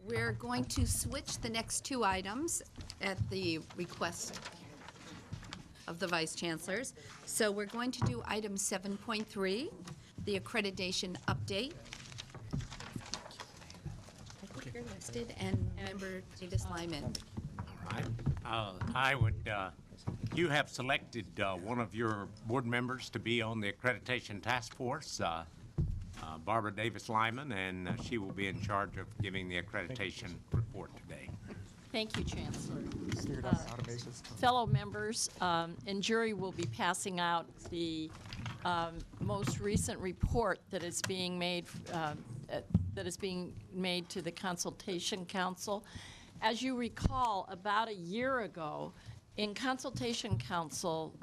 We're going to switch the next two items at the request of the Vice Chancellors. So we're going to do item 7.3, the accreditation update. I think you're listed, and Member Davis Lyman. All right. You have selected one of your board members to be on the accreditation task force, Barbara Davis Lyman, and she will be in charge of giving the accreditation report today. Thank you, Chancellor. Fellow members and jury will be passing out the most recent report that is being made to the Consultation Council. As you recall, about a year ago, in Consultation Council,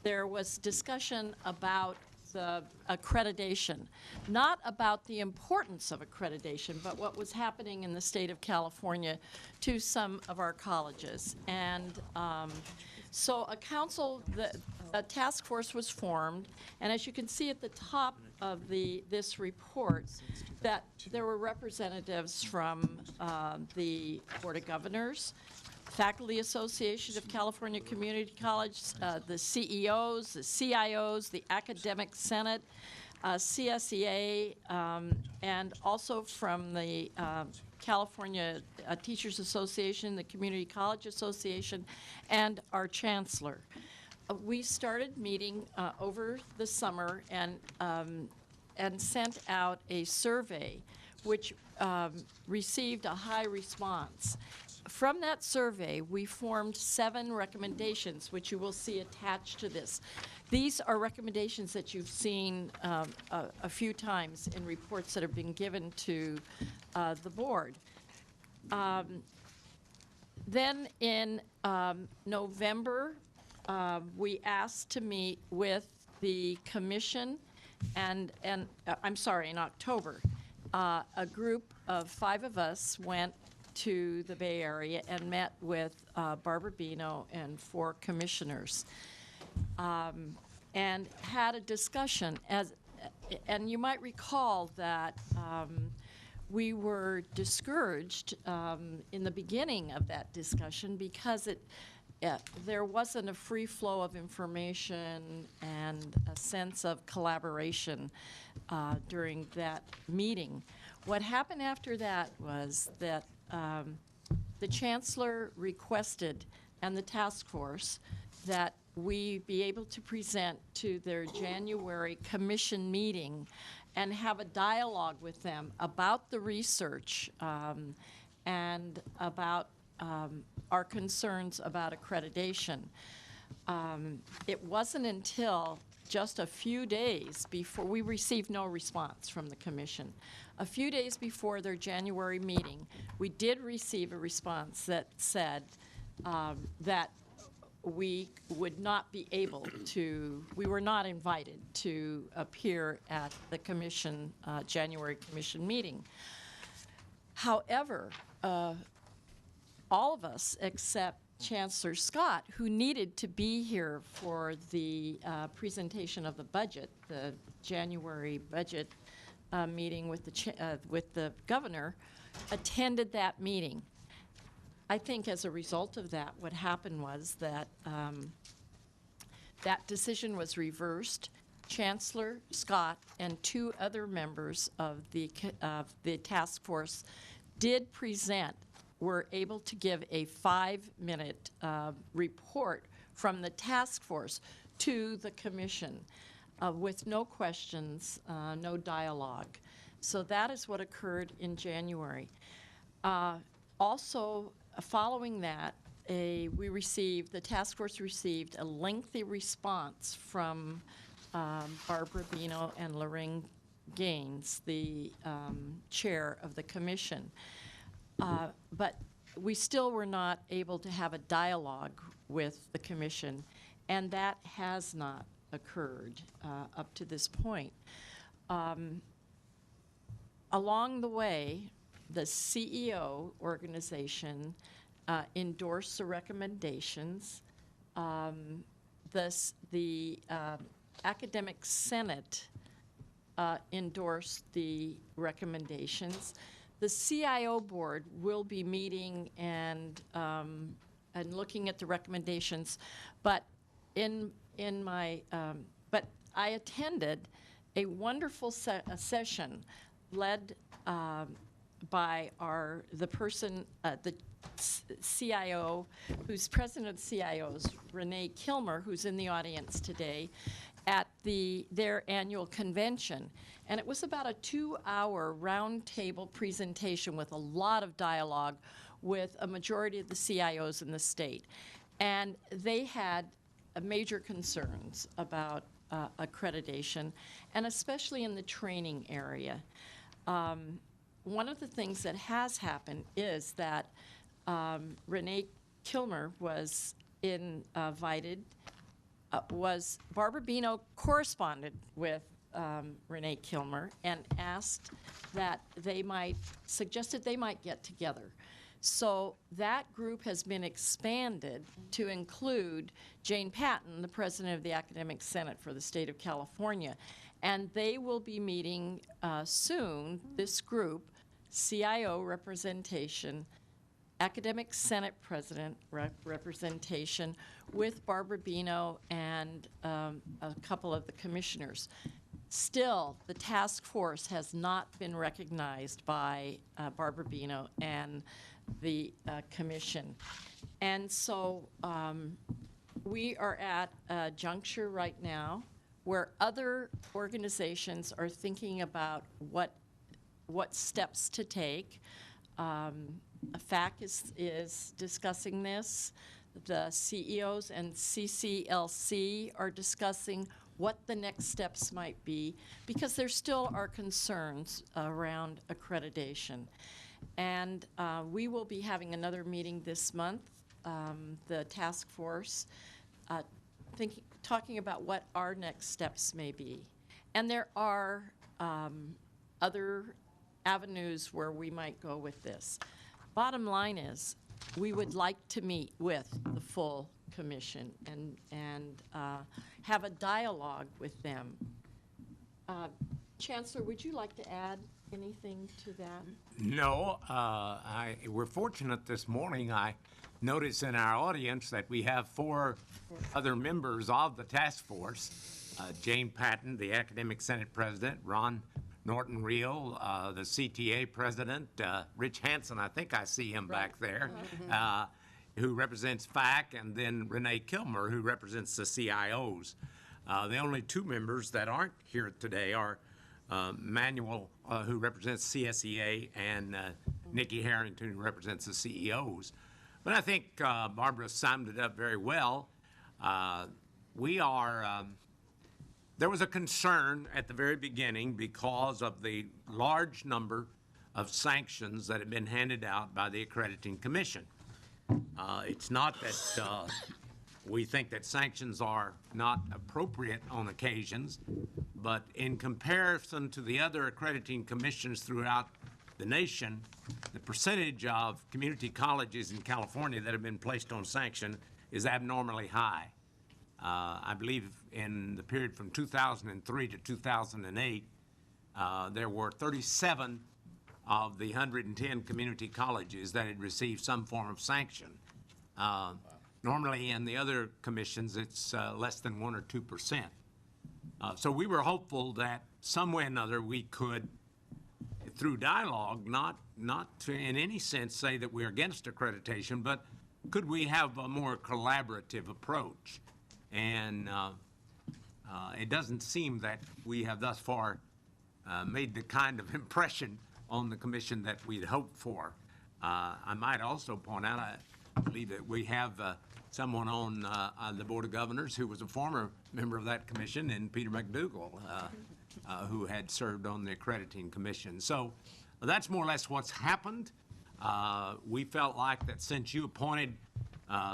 there was discussion about the accreditation, not about the importance of accreditation, but what was happening in the state of California to some of our colleges. And so a task force was formed, and as you can see at the top of this report, that there were representatives from the Board of Governors, Faculty Association of California Community College, the CEOs, the CIOs, the Academic Senate, CSEA, and also from the California Teachers Association, the Community College Association, and our Chancellor. We started meeting over the summer and sent out a survey which received a high response. From that survey, we formed 7 recommendations, which you will see attached to this. These are recommendations that you've seen a few times in reports that have been given to the board. Then in November, we asked to meet with the commission, and I'm sorry, in October, a group of 5 of us went to the Bay Area and met with Barbara Bino and 4 commissioners and had a discussion. And you might recall that we were discouraged in the beginning of that discussion because there wasn't a free flow of information and a sense of collaboration during that meeting. What happened after that was that the Chancellor requested, and the task force, that we be able to present to their January commission meeting and have a dialogue with them about the research and about our concerns about accreditation. It wasn't until just a few days before, we received no response from the commission. A few days before their January meeting, we did receive a response that said that we would not be able to, we were not invited to appear at the commission, January commission meeting. However, all of us except Chancellor Scott, who needed to be here for the presentation of the budget, the January budget meeting with the governor, attended that meeting. I think as a result of that, what happened was that that decision was reversed. Chancellor Scott and 2 other members of the task force did present, were able to give a 5-minute report from the task force to the commission with no questions, no dialogue. So that is what occurred in January. Also, following that, the task force received a lengthy response from Barbara Bino and Lorraine Gaines, the chair of the commission. But we still were not able to have a dialogue with the commission, and that has not occurred up to this point. Along the way, the CEO organization endorsed the recommendations. The Academic Senate endorsed the recommendations. The CIO board will be meeting and looking at the recommendations, but but I attended a wonderful session led by the CIO, who's president of CIOs, Renee Kilmer, who's in the audience today, at their annual convention. And it was about a 2-hour roundtable presentation with a lot of dialogue with a majority of the CIOs in the state. And they had major concerns about accreditation, and especially in the training area. One of the things that has happened is that Renee Kilmer was invited, Barbara Bino corresponded with Renee Kilmer and asked that suggested they might get together. So that group has been expanded to include Jane Patton, the president of the Academic Senate for the state of California. And they will be meeting soon, this group, CIO representation, Academic Senate President representation, with Barbara Bino and a couple of the commissioners. Still, the task force has not been recognized by Barbara Bino and the commission. And so we are at a juncture right now where other organizations are thinking about what steps to take. FAC is discussing this. The CEOs and CCLC are discussing what the next steps might be, because there still are concerns around accreditation. And we will be having another meeting this month, the task force, talking about what our next steps may be. And there are other avenues where we might go with this. Bottom line is, we would like to meet with the full commission and have a dialogue with them. Chancellor, would you like to add anything to that? No, we're fortunate this morning. I notice in our audience that we have 4 other members of the task force. Jane Patton, the Academic Senate President, Ron Norton Reel, the CTA President, Rich Hansen, I think I see him back there, who represents FAC, and then Renee Kilmer, who represents the CIOs. The only 2 members that aren't here today are Manuel, who represents CSEA, and Nikki Harrington, who represents the CEOs. But I think Barbara summed it up very well. There was a concern at the very beginning because of the large number of sanctions that have been handed out by the Accrediting Commission. It's not that we think that sanctions are not appropriate on occasions, but in comparison to the other accrediting commissions throughout the nation, the percentage of community colleges in California that have been placed on sanction is abnormally high. I believe in the period from 2003 to 2008, there were 37 of the 110 community colleges that had received some form of sanction. Normally in the other commissions, it's less than 1 or 2%. So we were hopeful that some way or another we could, through dialogue, not to in any sense say that we're against accreditation, but could we have a more collaborative approach? And it doesn't seem that we have thus far made the kind of impression on the commission that we'd hoped for. I might also point out, I believe that we have someone on the Board of Governors who was a former member of that commission, and Peter McDougall, who had served on the accrediting commission. So that's more or less what's happened. We felt like that since you appointed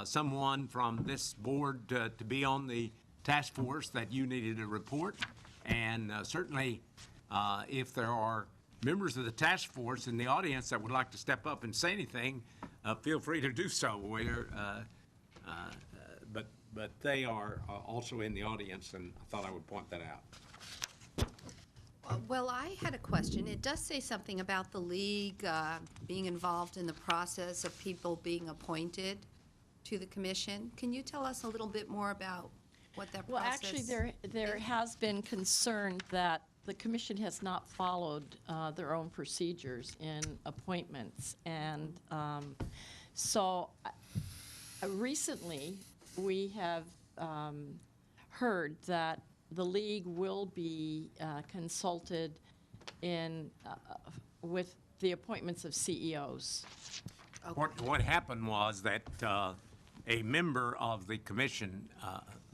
someone from this board to be on the task force, that you needed a report. And certainly, if there are members of the task force in the audience that would like to step up and say anything, feel free to do so. But they are also in the audience, and I thought I would point that out. Well, I had a question. It does say something about the league being involved in the process of people being appointed to the commission. Can you tell us a little bit more about what that Well, process is? actually, there has been concern that the commission has not followed their own procedures in appointments. And so recently, we have heard that the league will be consulted in with the appointments of CEOs. What happened was that a member of the commission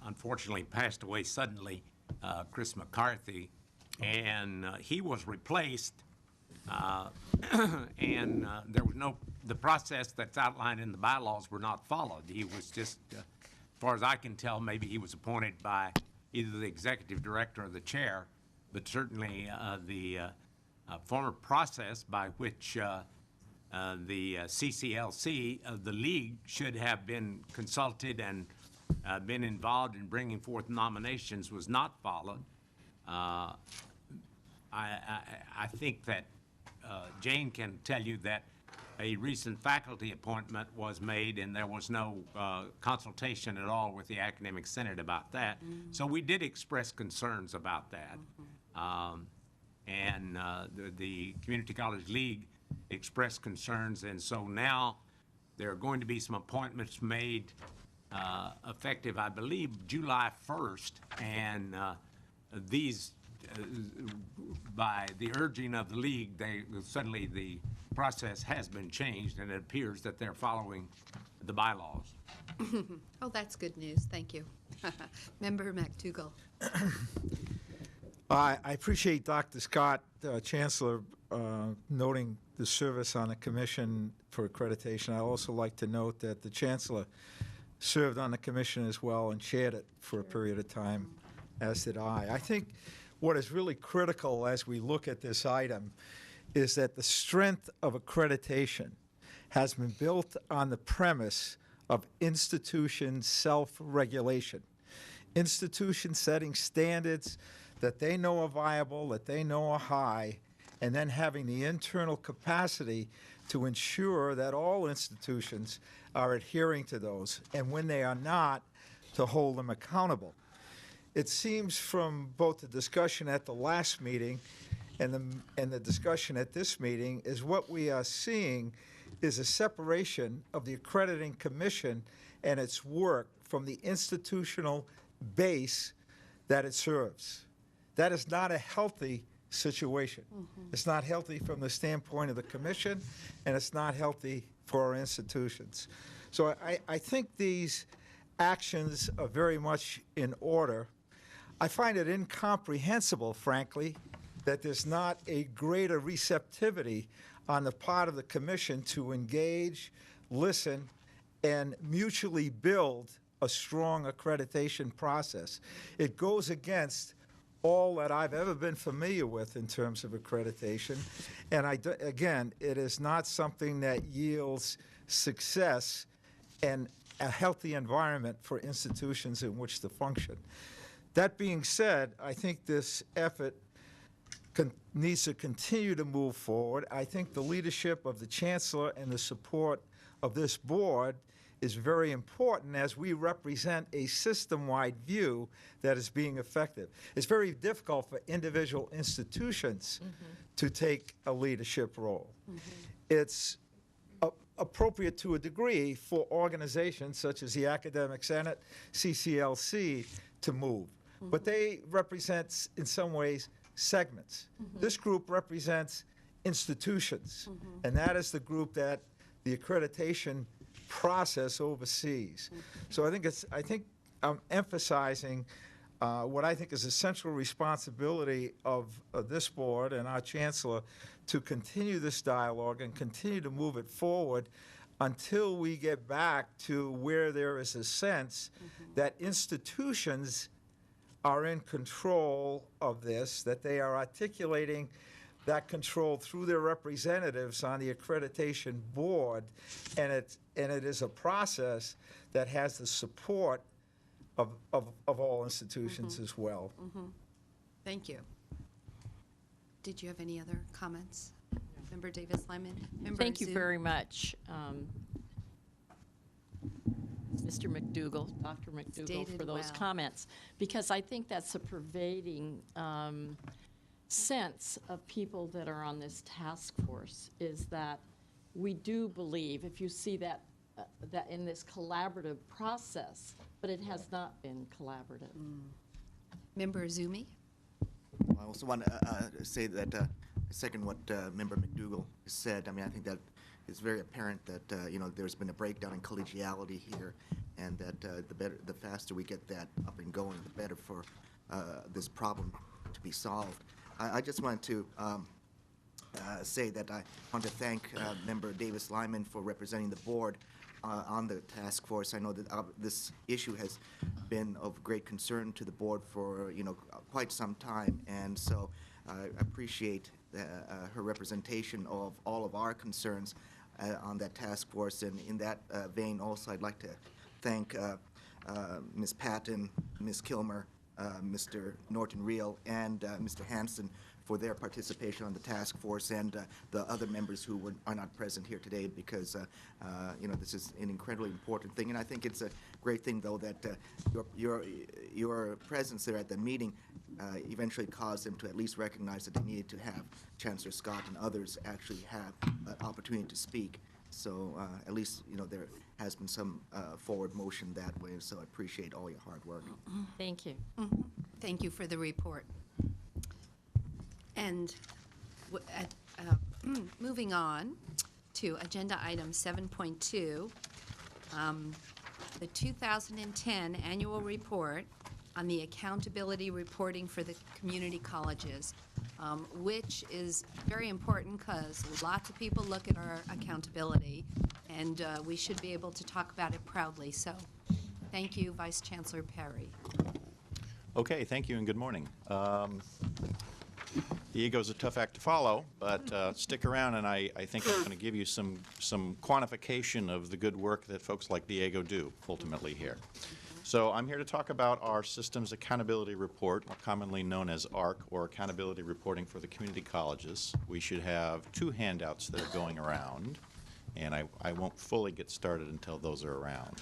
unfortunately passed away suddenly, Chris McCarthy, and he was replaced, and there was the process that's outlined in the bylaws were not followed. He was just, as far as I can tell, maybe he was appointed by either the executive director or the chair, but certainly the former process by which the CCLC, the league, should have been consulted and been involved in bringing forth nominations was not followed. I think that Jane can tell you that a recent faculty appointment was made and there was no consultation at all with the academic senate about that. So we did express concerns about that. And the Community College League expressed concerns, and so now there are going to be some appointments made effective, I believe, July 1st, and these, by the urging of the league, suddenly the process has been changed, and it appears that they're following the bylaws. Oh, that's good news. Thank you. Member McDougall. I appreciate Dr. Scott, Chancellor, noting the service on the Commission for Accreditation. I also like to note that the Chancellor served on the Commission as well and chaired it for a period of time, as did I. I think what is really critical as we look at this item is that the strength of accreditation has been built on the premise of institution self-regulation. Institutions setting standards that they know are viable, that they know are high, and then having the internal capacity to ensure that all institutions are adhering to those, and when they are not, to hold them accountable. It seems from both the discussion at the last meeting and the discussion at this meeting is what we are seeing is a separation of the Accrediting Commission and its work from the institutional base that it serves. That is not a healthy situation. It's not healthy from the standpoint of the Commission, and it's not healthy for our institutions. So I think these actions are very much in order. I find it incomprehensible, frankly, that there's not a greater receptivity on the part of the Commission to engage, listen, and mutually build a strong accreditation process. It goes against all that I've ever been familiar with in terms of accreditation. And again, it is not something that yields success and a healthy environment for institutions in which to function. That being said, I think this effort needs to continue to move forward. I think the leadership of the Chancellor and the support of this board is very important as we represent a system-wide view that is being effective. It's very difficult for individual institutions to take a leadership role. It's appropriate to a degree for organizations such as the Academic Senate, CCLC, to move. But they represent, in some ways, segments. This group represents institutions, and that is the group that the accreditation process oversees. So I think I'm emphasizing what I think is a central responsibility of this board and our Chancellor to continue this dialogue and continue to move it forward until we get back to where there is a sense that institutions are in control of this, that they are articulating that control through their representatives on the accreditation board, and it is a process that has the support of all institutions as well. Thank you. Did you have any other comments? Member Davis-Lyman? Member Thank you Zhu? very much, Mr. McDougall, Dr. McDougall, Stated for those well. comments, because I think that's a pervading sense of people that are on this task force, is that we do believe, if you see that, that in this collaborative process, but it has not been collaborative. Member Zumi? I also want to say that I second what Member McDougall said. I mean, I think that it's very apparent that there's been a breakdown in collegiality here, and that the faster we get that up and going, the better for this problem to be solved. I just wanted to say that I want to thank Member Davis-Lyman for representing the board on the task force. I know that this issue has been of great concern to the board for quite some time, and so I appreciate her representation of all of our concerns on that task force. And in that vein, also, I'd like to thank Ms. Patton, Ms. Kilmer, Mr. Norton-Reel, and Mr. Hansen for their participation on the task force, and the other members who are not present here today, because this is an incredibly important thing. And I think it's a great thing, though, that your presence there at the meeting eventually caused them to at least recognize that they needed to have Chancellor Scott and others actually have an opportunity to speak. So at least there has been some forward motion that way. So I appreciate all your hard work. Thank you. Thank you for the report. And moving on to agenda item 7.2, the 2010 annual report on the accountability reporting for the community colleges, which is very important because lots of people look at our accountability, and we should be able to talk about it proudly. So thank you, Vice Chancellor Perry. Okay, thank you and good morning. The ego's a tough act to follow, but stick around, and I think I'm going to give you some quantification of the good work that folks like Diego do ultimately here. So I'm here to talk about our Systems Accountability Report, commonly known as ARC, or Accountability Reporting for the Community Colleges. We should have 2 handouts that are going around, and I won't fully get started until those are around.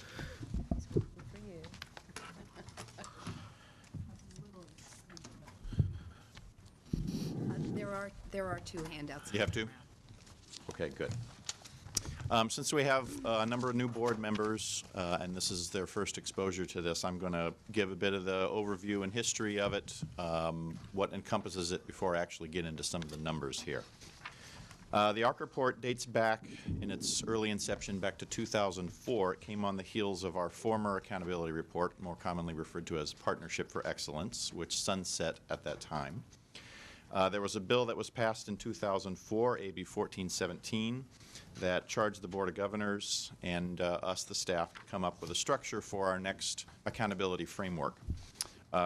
There are 2 handouts. You have 2? Okay, good. Since we have a number of new board members, and this is their first exposure to this, I'm going to give a bit of the overview and history of it, what encompasses it, before I actually get into some of the numbers here. The ARC report dates back, in its early inception, back to 2004. It came on the heels of our former accountability report, more commonly referred to as Partnership for Excellence, which sunset at that time. There was a bill that was passed in 2004, AB 1417, that charged the Board of Governors and us, the staff, to come up with a structure for our next accountability framework.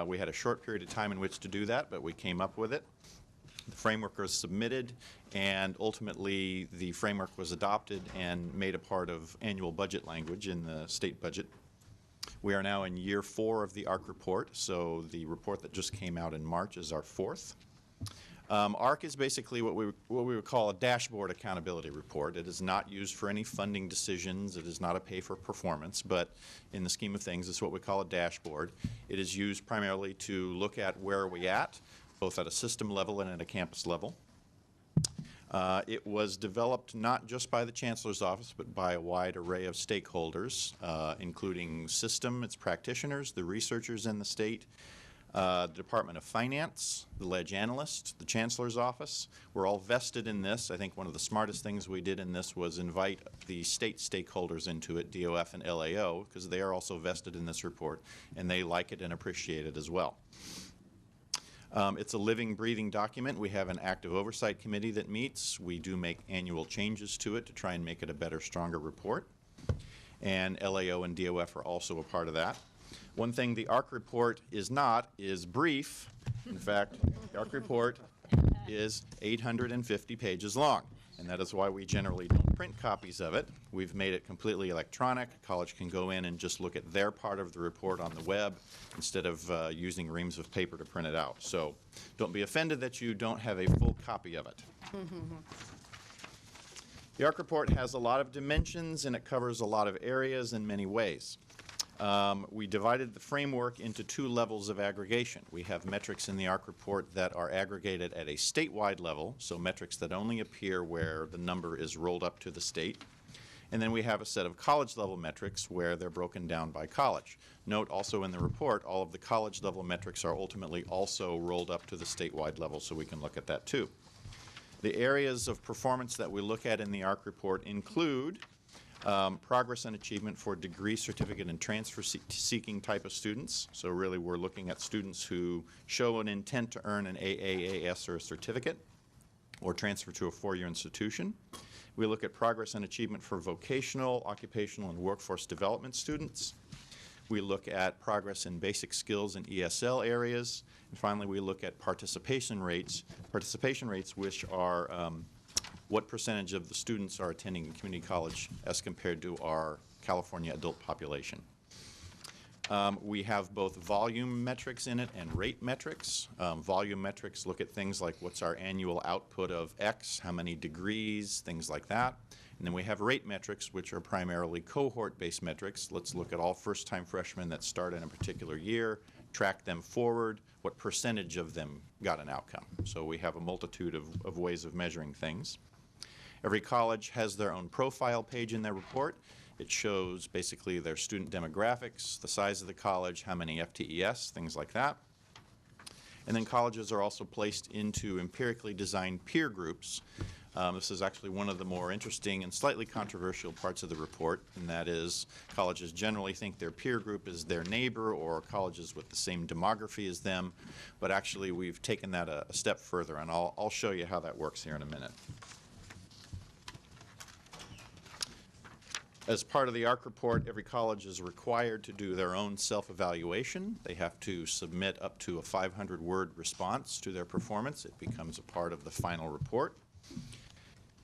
We had a short period of time in which to do that, but we came up with it. The framework was submitted, and ultimately the framework was adopted and made a part of annual budget language in the state budget. We are now in year 4 of the ARC report, so the report that just came out in March is our 4th. ARC is basically what we would call a dashboard accountability report. It is not used for any funding decisions. It is not a pay-for-performance, but in the scheme of things, it's what we call a dashboard. It is used primarily to look at where are we at, both at a system level and at a campus level. It was developed not just by the Chancellor's Office, but by a wide array of stakeholders, including its practitioners, the researchers in the state, the Department of Finance, the ledge analyst, the Chancellor's Office. We're all vested in this. I think one of the smartest things we did in this was invite the state stakeholders into it, DOF and LAO, because they are also vested in this report, and they like it and appreciate it as well. It's a living, breathing document. We have an active oversight committee that meets. We do make annual changes to it to try and make it a better, stronger report. And LAO and DOF are also a part of that. One thing the ARC report is not is brief. In fact, the ARC report is 850 pages long. and that is why we generally don't print copies of it. We've made it completely electronic. College can go in and just look at their part of the report on the web instead of using reams of paper to print it out. So don't be offended that you don't have a full copy of it. The ARC report has a lot of dimensions and it covers a lot of areas in many ways. We divided the framework into 2 levels of aggregation. We have metrics in the ARC report that are aggregated at a statewide level, so metrics that only appear where the number is rolled up to the state. And then we have a set of college-level metrics where they're broken down by college. Note also in the report, all of the college-level metrics are ultimately also rolled up to the statewide level, so we can look at that too. The areas of performance that we look at in the ARC report include progress and achievement for degree, certificate, and transfer-seeking type of students. So really we're looking at students who show an intent to earn an AAAS or a certificate or transfer to a 4-year institution. We look at progress and achievement for vocational, occupational, and workforce development students. We look at progress in basic skills and ESL areas. And finally, we look at participation rates which are what percentage of the students are attending community college as compared to our California adult population. We have both volume metrics in it and rate metrics. Volume metrics look at things like what's our annual output of X, how many degrees, things like that. And then we have rate metrics, which are primarily cohort-based metrics. Let's look at all first-time freshmen that start in a particular year, track them forward, what percentage of them got an outcome. So we have a multitude of ways of measuring things. Every college has their own profile page in their report. It shows basically their student demographics, the size of the college, how many FTES, things like that. And then colleges are also placed into empirically designed peer groups. This is actually one of the more interesting and slightly controversial parts of the report, and that is colleges generally think their peer group is their neighbor or colleges with the same demography as them, but actually we've taken that a step further, and I'll show you how that works here in a minute. As part of the ARC report, every college is required to do their own self-evaluation. They have to submit up to a 500-word response to their performance. It becomes a part of the final report.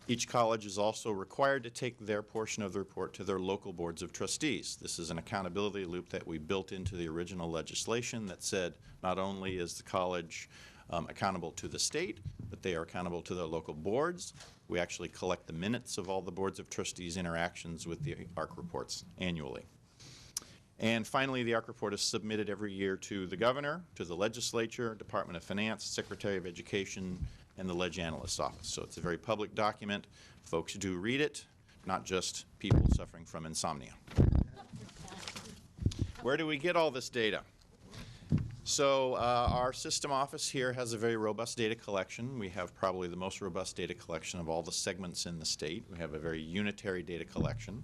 Each college is also required to take their portion of the report to their local boards of trustees. This is an accountability loop that we built into the original legislation that said not only is the college accountable to the state, but they are accountable to their local boards. We actually collect the minutes of all the boards of trustees' interactions with the ARC reports annually. And finally, the ARC report is submitted every year to the governor, to the legislature, Department of Finance, Secretary of Education, and the Ledge Analyst's Office. So it's a very public document. Folks do read it, not just people suffering from insomnia. Where do we get all this data? So our system office here has a very robust data collection. We have probably the most robust data collection of all the segments in the state. We have a very unitary data collection.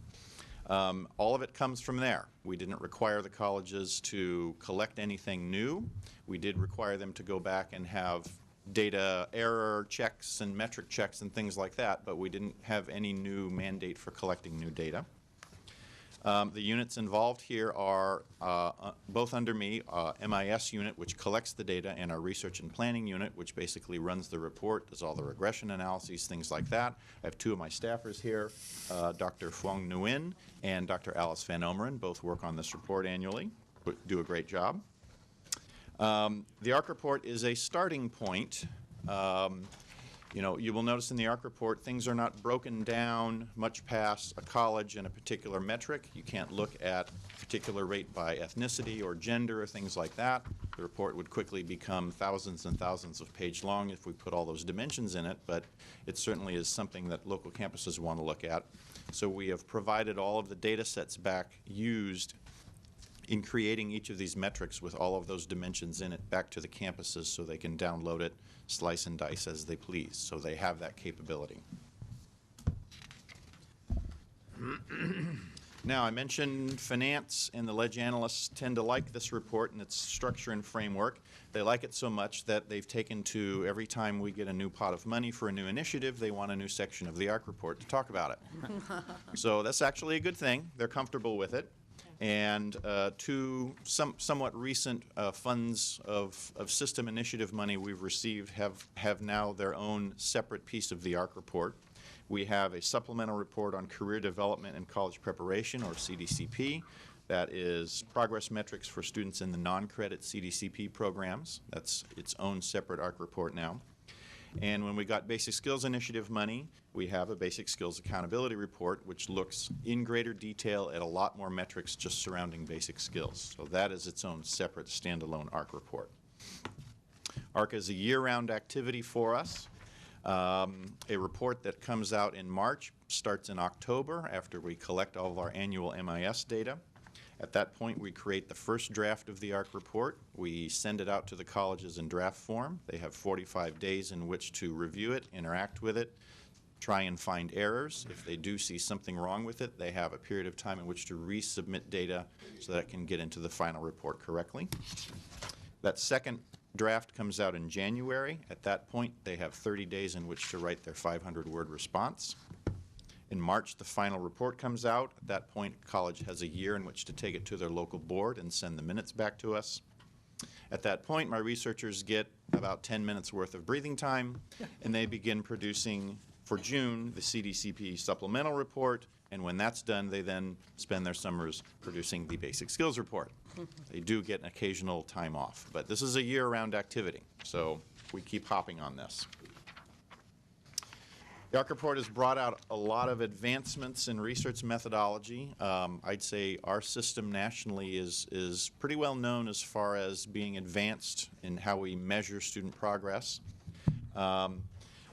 All of it comes from there. We didn't require the colleges to collect anything new. We did require them to go back and have data error checks and metric checks and things like that, but we didn't have any new mandate for collecting new data. The units involved here are both under me, MIS unit, which collects the data, and our research and planning unit, which basically runs the report, does all the regression analyses, things like that. I have 2 of my staffers here, Dr. Phuong Nguyen and Dr. Alice Van Omeren, both work on this report annually, do a great job. The ARC report is a starting point. You know, you will notice in the ARC report things are not broken down much past a college and a particular metric. You can't look at a particular rate by ethnicity or gender or things like that. The report would quickly become thousands and thousands of pages long if we put all those dimensions in it, but it certainly is something that local campuses want to look at. So we have provided all of the data sets back used in creating each of these metrics with all of those dimensions in it back to the campuses so they can download it, slice and dice as they please. So they have that capability. Now, I mentioned finance and the ledge analysts tend to like this report and its structure and framework. They like it so much that they've taken to every time we get a new pot of money for a new initiative, they want a new section of the ARC report to talk about it. So that's actually a good thing. They're comfortable with it. And 2 somewhat recent funds of system initiative money we've received have now their own separate piece of the ARC report. We have a supplemental report on career development and college preparation, or CDCP. That is progress metrics for students in the non-credit CDCP programs. That's its own separate ARC report now. And when we got Basic Skills Initiative money, we have a Basic Skills Accountability Report, which looks in greater detail at a lot more metrics just surrounding basic skills. So that is its own separate standalone ARC report. ARC is a year-round activity for us. A report that comes out in March starts in October after we collect all of our annual MIS data. At that point, we create the first draft of the ARC report. We send it out to the colleges in draft form. They have 45 days in which to review it, interact with it, try and find errors. If they do see something wrong with it, they have a period of time in which to resubmit data so that it can get into the final report correctly. That second draft comes out in January. At that point, they have 30 days in which to write their 500-word response. In March, the final report comes out. At that point, college has a year in which to take it to their local board and send the minutes back to us. At that point, my researchers get about 10 minutes worth of breathing time, and they begin producing, for June, the CDCP supplemental report, and when that's done, they then spend their summers producing the basic skills report. They do get an occasional time off, but this is a year-round activity, so we keep hopping on this. The ARC report has brought out a lot of advancements in research methodology. I'd say our system nationally is pretty well known as far as being advanced in how we measure student progress.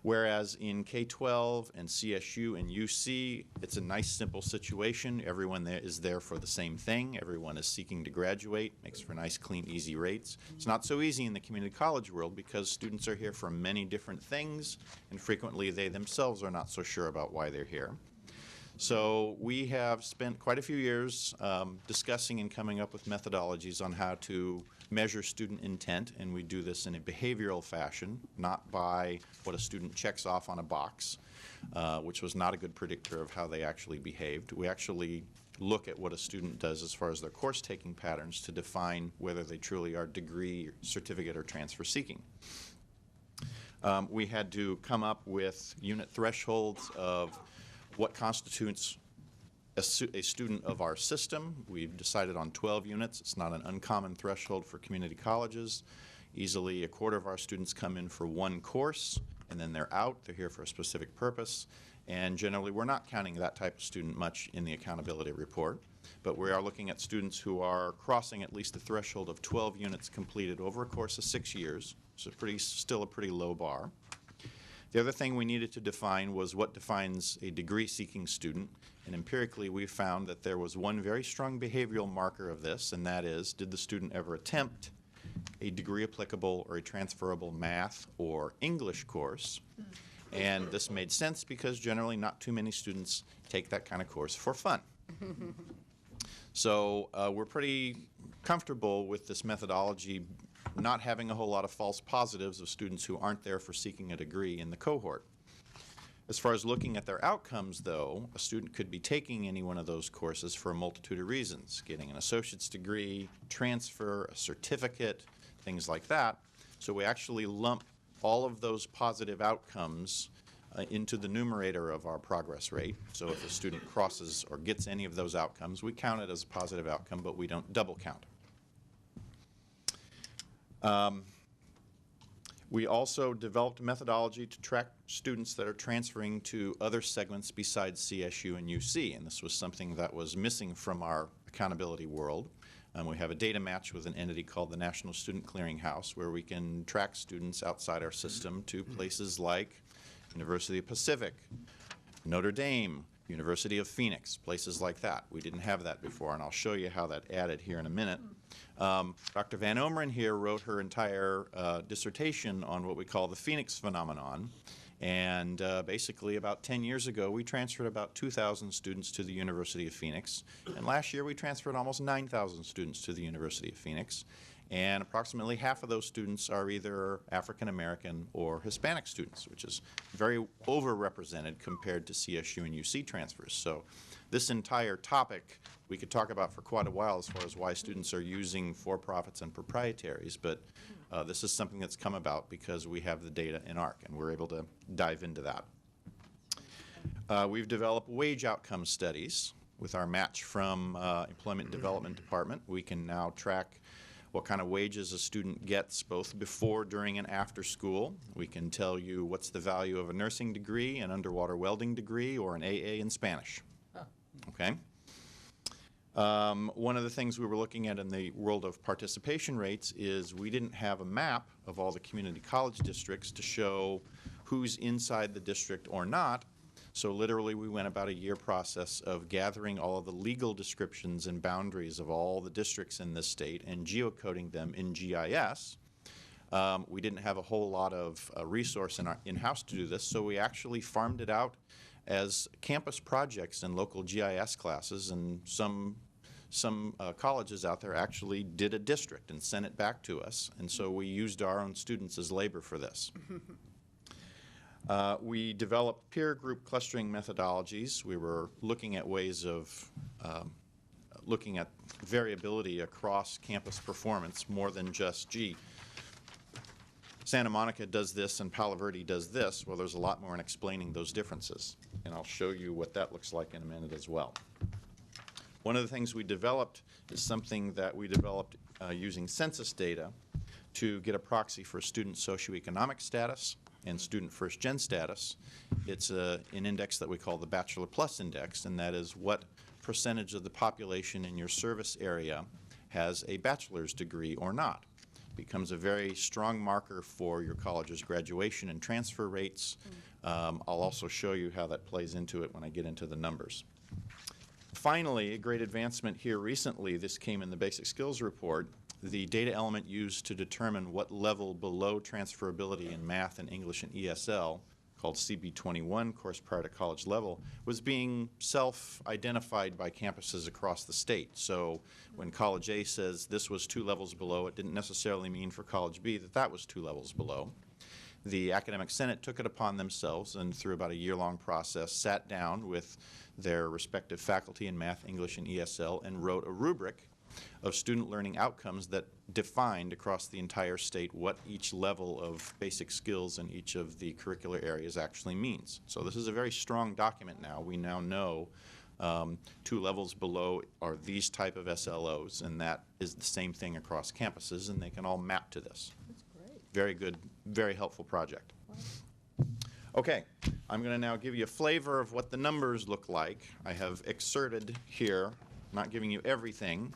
Whereas in K-12 and CSU and UC, it's a nice, simple situation. Everyone there is there for the same thing. Everyone is seeking to graduate. Makes for nice, clean, easy rates. It's not so easy in the community college world because students are here for many different things, and frequently they themselves are not so sure about why they're here. So we have spent quite a few years discussing and coming up with methodologies on how to measure student intent, and we do this in a behavioral fashion, not by what a student checks off on a box, which was not a good predictor of how they actually behaved. We actually look at what a student does as far as their course-taking patterns to define whether they truly are degree, certificate, or transfer seeking. We had to come up with unit thresholds of what constitutes a student of our system. We've decided on 12 units. It's not an uncommon threshold for community colleges. Easily a quarter of our students come in for one course, and then they're out. They're here for a specific purpose. And generally, we're not counting that type of student much in the accountability report. But we are looking at students who are crossing at least the threshold of 12 units completed over a course of 6 years. So still a pretty low bar. The other thing we needed to define was what defines a degree-seeking student. And empirically, we found that there was one very strong behavioral marker of this, and that is, did the student ever attempt a degree-applicable or a transferable math or English course? And this made sense because generally not too many students take that kind of course for fun. So we're pretty comfortable with this methodology not having a whole lot of false positives of students who aren't there for seeking a degree in the cohort. As far as looking at their outcomes, though, a student could be taking any one of those courses for a multitude of reasons, getting an associate's degree, transfer, a certificate, things like that. So we actually lump all of those positive outcomes into the numerator of our progress rate. So if a student crosses or gets any of those outcomes, we count it as a positive outcome, but we don't double count. We also developed a methodology to track students that are transferring to other segments besides CSU and UC, and this was something that was missing from our accountability world. We have a data match with an entity called the National Student Clearinghouse, where we can track students outside our system to places like University of Pacific, Notre Dame, University of Phoenix, places like that. We didn't have that before, and I'll show you how that added here in a minute. Dr. Van Omeren here wrote her entire dissertation on what we call the Phoenix phenomenon. And basically about 10 years ago, we transferred about 2,000 students to the University of Phoenix. And last year, we transferred almost 9,000 students to the University of Phoenix. And approximately half of those students are either African American or Hispanic students, which is very overrepresented compared to CSU and UC transfers. So this entire topic we could talk about for quite a while as far as why students are using for-profits and proprietaries, but this is something that's come about because we have the data in ARC, and we're able to dive into that. We've developed wage outcome studies with our match from Employment Development Department. We can now track what kind of wages a student gets both before, during, and after school. We can tell you what's the value of a nursing degree, an underwater welding degree, or an AA in Spanish. Okay? One of the things we were looking at in the world of participation rates is we didn't have a map of all the community college districts to show who's inside the district or not. So literally we went about a year process of gathering all of the legal descriptions and boundaries of all the districts in this state and geocoding them in GIS. We didn't have a whole lot of resource in-house to do this, so we actually farmed it out as campus projects in local GIS classes, and some colleges out there actually did a district and sent it back to us, and so we used our own students as labor for this. We developed peer group clustering methodologies. We were looking at ways of looking at variability across campus performance more than just, gee, Santa Monica does this and Palo Verde does this. Well, there's a lot more in explaining those differences, and I'll show you what that looks like in a minute as well. One of the things we developed is something that we developed using census data to get a proxy for student socioeconomic status and student first-gen status. It's an index that we call the Bachelor Plus Index, and that is what percentage of the population in your service area has a bachelor's degree or not. Becomes a very strong marker for your college's graduation and transfer rates. I'll also show you how that plays into it when I get into the numbers. Finally, a great advancement here recently, this came in the Basic Skills Report, the data element used to determine what level below transferability in math and English and ESL, called CB21, course prior to college level, was being self-identified by campuses across the state. So when College A says this was 2 levels below, it didn't necessarily mean for College B that that was 2 levels below. The Academic Senate took it upon themselves and through about a year-long process sat down with their respective faculty in math, English, and ESL and wrote a rubric of student learning outcomes that defined across the entire state what each level of basic skills in each of the curricular areas actually means. So this is a very strong document now. We now know 2 levels below are these type of SLOs, and that is the same thing across campuses, and they can all map to this. That's great. Very good, very helpful project. Okay, I'm going to now give you a flavor of what the numbers look like. I have excerpted here, not giving you everything,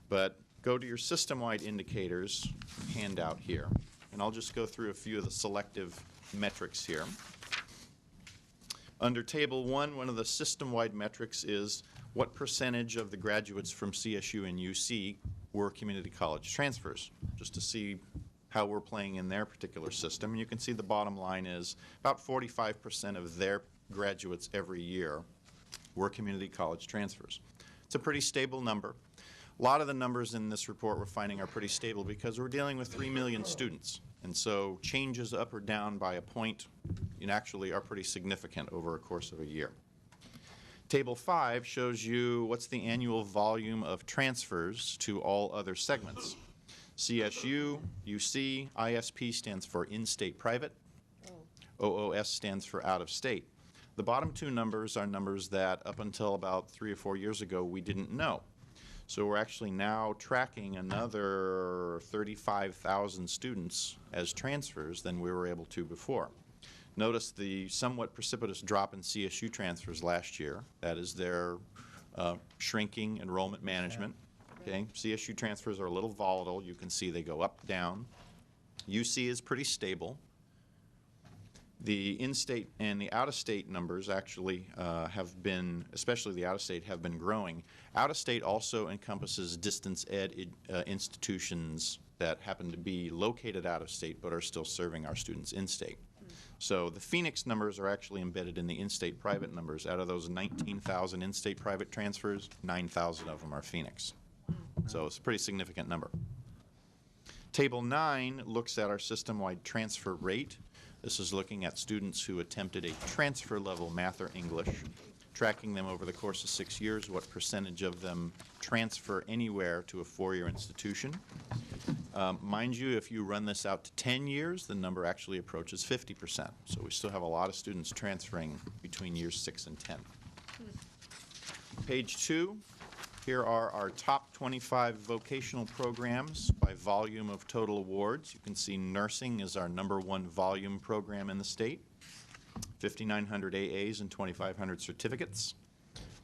but go to your system-wide indicators handout here, and I'll just go through a few of the selective metrics here. Under Table 1, one of the system-wide metrics is what percentage of the graduates from CSU and UC were community college transfers, just to see how we're playing in their particular system. And you can see the bottom line is about 45% of their graduates every year were community college transfers. It's a pretty stable number. A lot of the numbers in this report we're finding are pretty stable because we're dealing with 3 million students. And so changes up or down by a point actually are pretty significant over a course of a year. Table 5 shows you what's the annual volume of transfers to all other segments. CSU, UC, ISP stands for in-state private. OOS stands for out-of-state. The bottom 2 numbers are numbers that up until about 3 or 4 years ago we didn't know. So we're actually now tracking another 35,000 students as transfers than we were able to before. Notice the somewhat precipitous drop in CSU transfers last year. That is their shrinking enrollment management. Okay, CSU transfers are a little volatile. You can see they go up, down. UC is pretty stable. The in-state and the out-of-state numbers actually have been, especially the out-of-state, have been growing. Out-of-state also encompasses distance ed institutions that happen to be located out-of-state but are still serving our students in-state. So the Phoenix numbers are actually embedded in the in-state private numbers. Out of those 19,000 in-state private transfers, 9,000 of them are Phoenix. So it's a pretty significant number. Table 9 looks at our system-wide transfer rate. This is looking at students who attempted a transfer level math or English, tracking them over the course of 6 years, what percentage of them transfer anywhere to a 4-year institution. Mind you, if you run this out to 10 years, the number actually approaches 50%. So we still have a lot of students transferring between years 6 and 10. Page 2, here are our top 25 vocational programs by volume of total awards. You can see nursing is our #1 volume program in the state, 5,900 AAs and 2,500 certificates.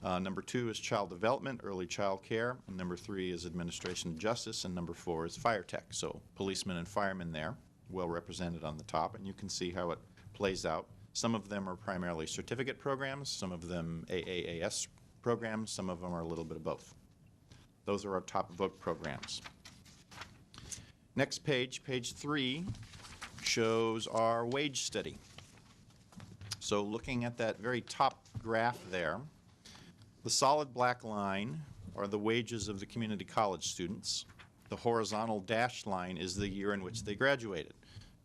Number 2 is child development, early child care, and number 3 is administration of justice, and number 4 is fire tech. So policemen and firemen there, well represented on the top, and you can see how it plays out. Some of them are primarily certificate programs, some of them AAAS programs, some of them are a little bit of both. Those are our top voc programs. Next page, page 3, shows our wage study. So looking at that very top graph there, the solid black line are the wages of the community college students. The horizontal dashed line is the year in which they graduated.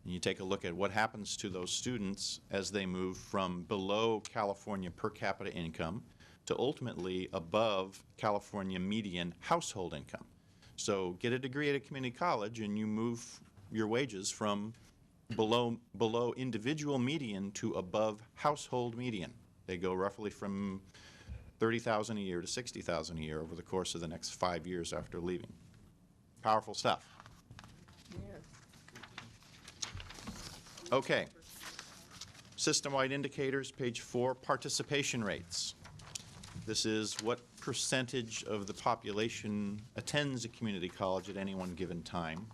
And you take a look at what happens to those students as they move from below California per capita income to ultimately above California median household income. So get a degree at a community college and you move your wages from below individual median to above household median. They go roughly from $30,000 a year to $60,000 a year over the course of the next 5 years after leaving. Powerful stuff. Okay. System-wide indicators, page 4, participation rates. This is what percentage of the population attends a community college at any one given time.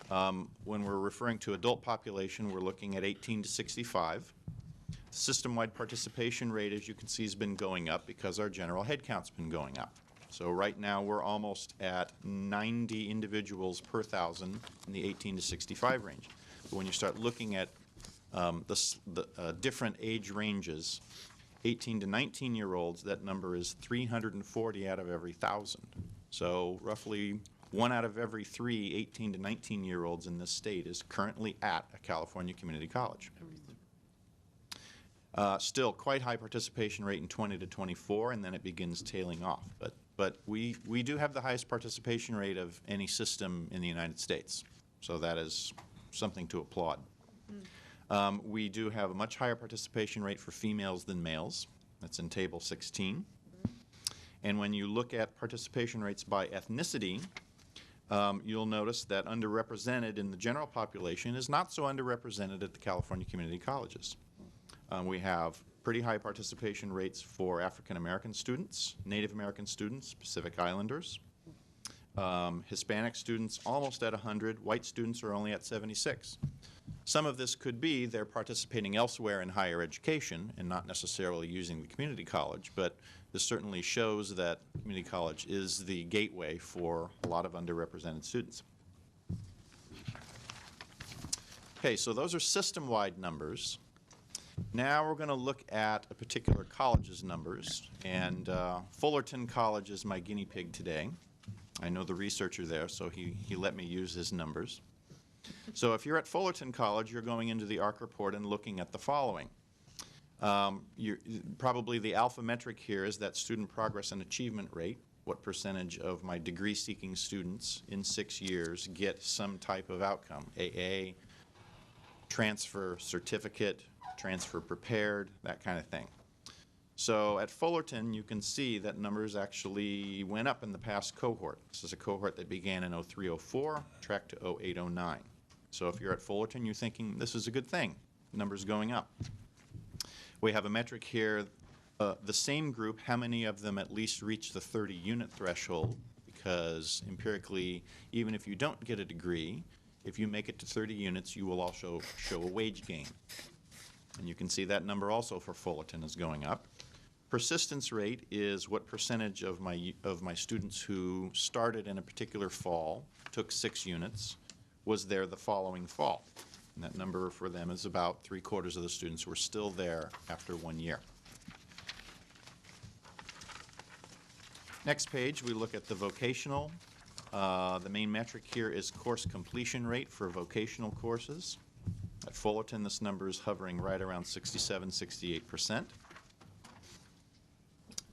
When we're referring to adult population, we're looking at 18 to 65. System-wide participation rate, as you can see, has been going up because our general head count's been going up. So right now we're almost at 90 individuals per 1,000 in the 18 to 65 range. But when you start looking at the different age ranges, 18 to 19-year-olds, that number is 340 out of every 1,000. So roughly 1 out of every 3 18 to 19-year-olds in this state is currently at a California community college. Still quite high participation rate in 20 to 24, and then it begins tailing off. But we do have the highest participation rate of any system in the United States. So that is something to applaud. We do have a much higher participation rate for females than males. That's in Table 16. And when you look at participation rates by ethnicity, you'll notice that underrepresented in the general population is not so underrepresented at the California community colleges. We have pretty high participation rates for African American students, Native American students, Pacific Islanders. Hispanic students almost at 100, white students are only at 76. Some of this could be they're participating elsewhere in higher education and not necessarily using the community college, but this certainly shows that community college is the gateway for a lot of underrepresented students. Okay, so those are system-wide numbers. Now we're going to look at a particular college's numbers, and Fullerton College is my guinea pig today. I know the researcher there, so he let me use his numbers. So if you're at Fullerton College, you're going into the ARC report and looking at the following. Probably the alpha metric here is that student progress and achievement rate. What percentage of my degree-seeking students in 6 years get some type of outcome? AA, transfer, certificate, transfer prepared, that kind of thing. So at Fullerton, you can see that numbers actually went up in the past cohort. This is a cohort that began in 03-04, tracked to 08-09. So if you're at Fullerton, you're thinking this is a good thing, numbers going up. We have a metric here, the same group, how many of them at least reach the 30-unit threshold, because empirically, even if you don't get a degree, if you make it to 30 units, you will also show a wage gain. And you can see that number also for Fullerton is going up. Persistence rate is what percentage of my students who started in a particular fall, took 6 units, was there the following fall. And that number for them is about 3/4 of the students were still there after 1 year. Next page, we look at the vocational. The main metric here is course completion rate for vocational courses. At Fullerton, this number is hovering right around 67-68%.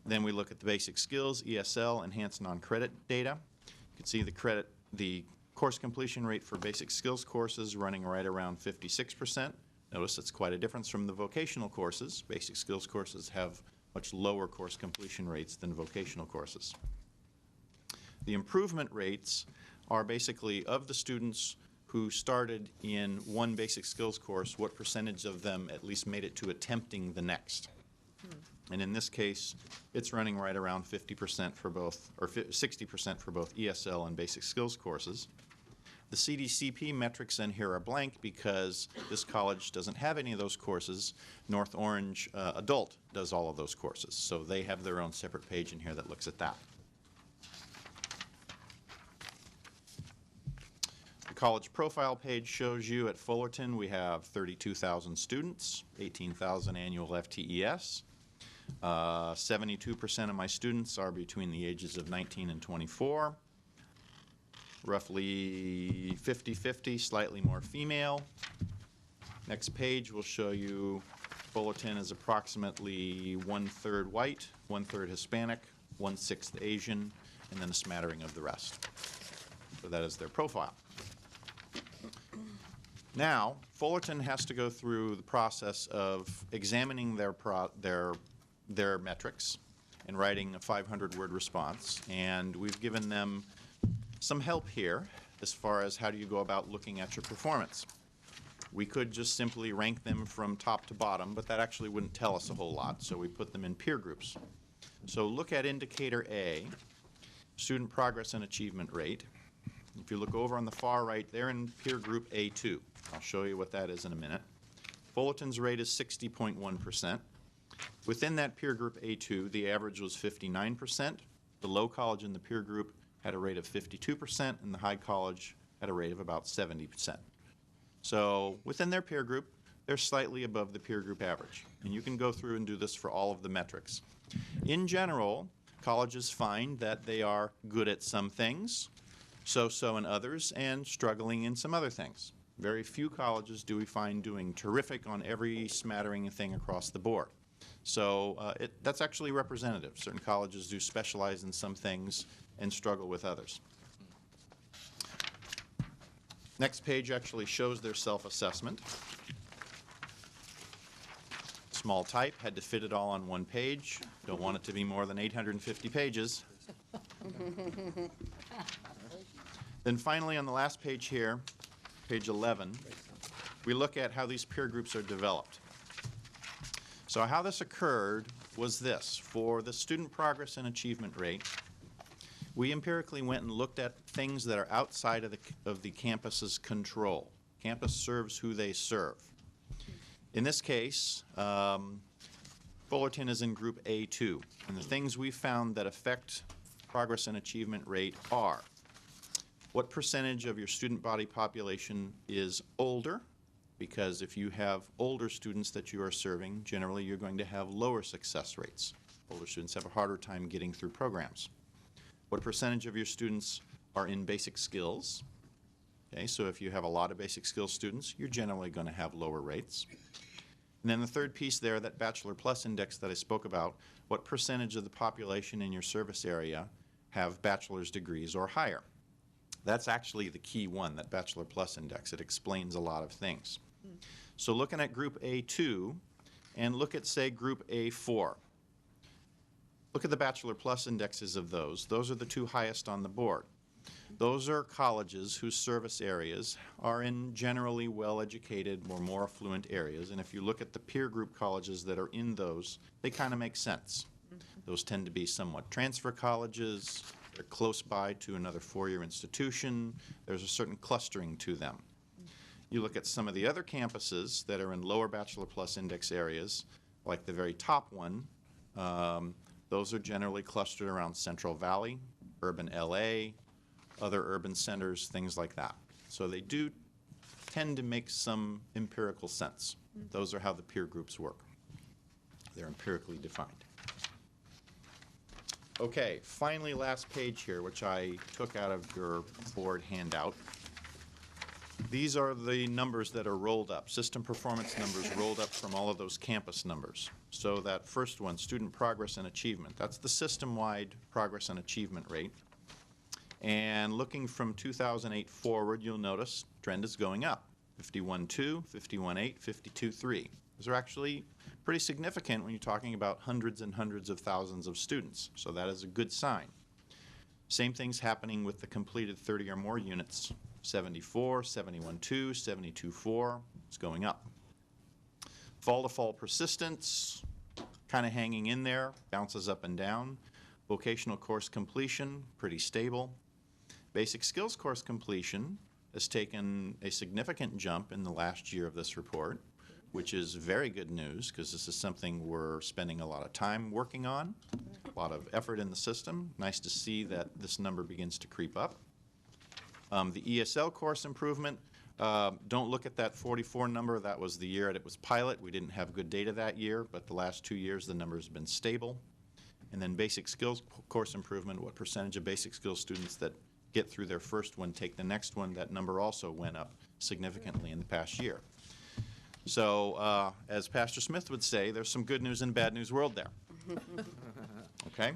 Then we look at the basic skills, ESL, enhanced non-credit data. You can see the Course completion rate for basic skills courses running right around 56%. Notice that's quite a difference from the vocational courses. Basic skills courses have much lower course completion rates than vocational courses. The improvement rates are basically of the students who started in one basic skills course, what percentage of them at least made it to attempting the next. And in this case, it's running right around 50% for both, or 60% for both ESL and basic skills courses. The CDCP metrics in here are blank because this college doesn't have any of those courses. North Orange Adult does all of those courses, so they have their own separate page in here that looks at that. The college profile page shows you at Fullerton we have 32,000 students, 18,000 annual FTES. 72% of my students are between the ages of 19 and 24. Roughly 50-50, slightly more female. Next page will show you Fullerton is approximately 1/3 white, 1/3 Hispanic, 1/6 Asian, and then a smattering of the rest. So that is their profile. Now, Fullerton has to go through the process of examining their metrics and writing a 500-word response, and we've given them some help here as far as how do you go about looking at your performance. We could just simply rank them from top to bottom, but that actually wouldn't tell us a whole lot, so we put them in peer groups. So look at indicator A, student progress and achievement rate. If you look over on the far right, they're in peer group A2. I'll show you what that is in a minute. Fullerton's rate is 60.1%. Within that peer group A2, the average was 59%. The low college in the peer group had a rate of 52%, and the high college had a rate of about 70%. So within their peer group, they're slightly above the peer group average. And you can go through and do this for all of the metrics. In general, colleges find that they are good at some things, so-so in others, and struggling in some other things. Very few colleges do we find doing terrific on every smattering thing across the board. So that's actually representative. Certain colleges do specialize in some things and struggle with others. Next page actually shows their self-assessment. Small type, had to fit it all on one page. Don't want it to be more than 850 pages. Then finally on the last page here, page 11, we look at how these peer groups are developed. So how this occurred was this. For the student progress and achievement rate, we empirically went and looked at things that are outside of the campus's control. Campus serves who they serve. In this case, Fullerton is in group A2, and the things we found that affect progress and achievement rate are what percentage of your student body population is older, because if you have older students that you are serving, generally you're going to have lower success rates. Older students have a harder time getting through programs. What percentage of your students are in basic skills? Okay, so if you have a lot of basic skills students, you're generally going to have lower rates. And then the third piece there, that Bachelor Plus index that I spoke about, what percentage of the population in your service area have bachelor's degrees or higher? That's actually the key one, that Bachelor Plus index. It explains a lot of things. So looking at group A2 and look at, say, group A4. Look at the Bachelor Plus indexes of those. Those are the two highest on the board. Those are colleges whose service areas are in generally well-educated or more affluent areas. And if you look at the peer group colleges that are in those, they kind of make sense. Those tend to be somewhat transfer colleges. They're close by to another four-year institution. There's a certain clustering to them. You look at some of the other campuses that are in lower Bachelor Plus index areas, like the very top one, those are generally clustered around Central Valley, urban LA, other urban centers, things like that. So they do tend to make some empirical sense. Those are how the peer groups work. They're empirically defined. Okay, finally, last page here, which I took out of your board handout. These are the numbers that are rolled up, system performance numbers rolled up from all of those campus numbers. So that first one, student progress and achievement, that's the system-wide progress and achievement rate. And looking from 2008 forward, you'll notice trend is going up. 51.2, 51.8, 52.3. Those are actually pretty significant when you're talking about hundreds and hundreds of thousands of students. So that is a good sign. Same thing's happening with the completed 30 or more units. 74, 71.2, 72.4. It's going up. Fall-to-fall persistence, kind of hanging in there, bounces up and down. Vocational course completion, pretty stable. Basic skills course completion has taken a significant jump in the last year of this report, which is very good news because this is something we're spending a lot of time working on, a lot of effort in the system. Nice to see that this number begins to creep up. The ESL course improvement, don't look at that 44 number. That was the year it was pilot. We didn't have good data that year, but the last 2 years the number's been stable. And then basic skills course improvement, what percentage of basic skills students that get through their first one take the next one, that number also went up significantly in the past year. So as Pastor Smith would say, there's some good news in bad news world there. Okay?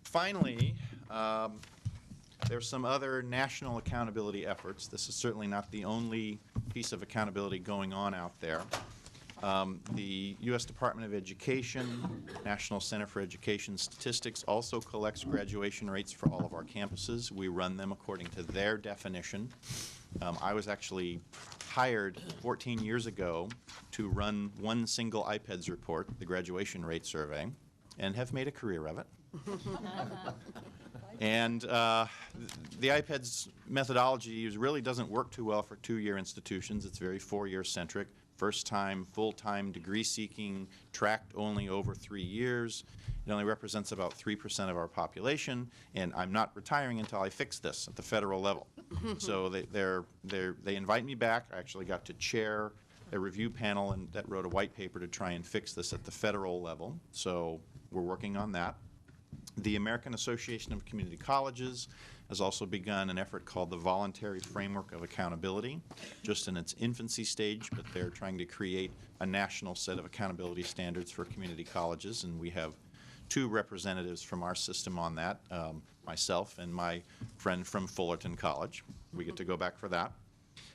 Finally, there's some other national accountability efforts. This is certainly not the only piece of accountability going on out there. The U.S. Department of Education, National Center for Education Statistics also collects graduation rates for all of our campuses. We run them according to their definition. I was actually hired 14 years ago to run one single IPEDS report, the graduation rate survey, and have made a career of it. And the IPEDS methodology really doesn't work too well for two-year institutions. It's very four-year centric. First-time, full-time, degree-seeking, tracked only over 3 years. It only represents about 3% of our population, and I'm not retiring until I fix this at the federal level. So they invite me back. I actually got to chair a review panel and that wrote a white paper to try and fix this at the federal level. So we're working on that. The American Association of Community Colleges has also begun an effort called the Voluntary Framework of Accountability, just in its infancy stage, but they're trying to create a national set of accountability standards for community colleges, and we have 2 representatives from our system on that, myself and my friend from Fullerton College. We get to go back for that.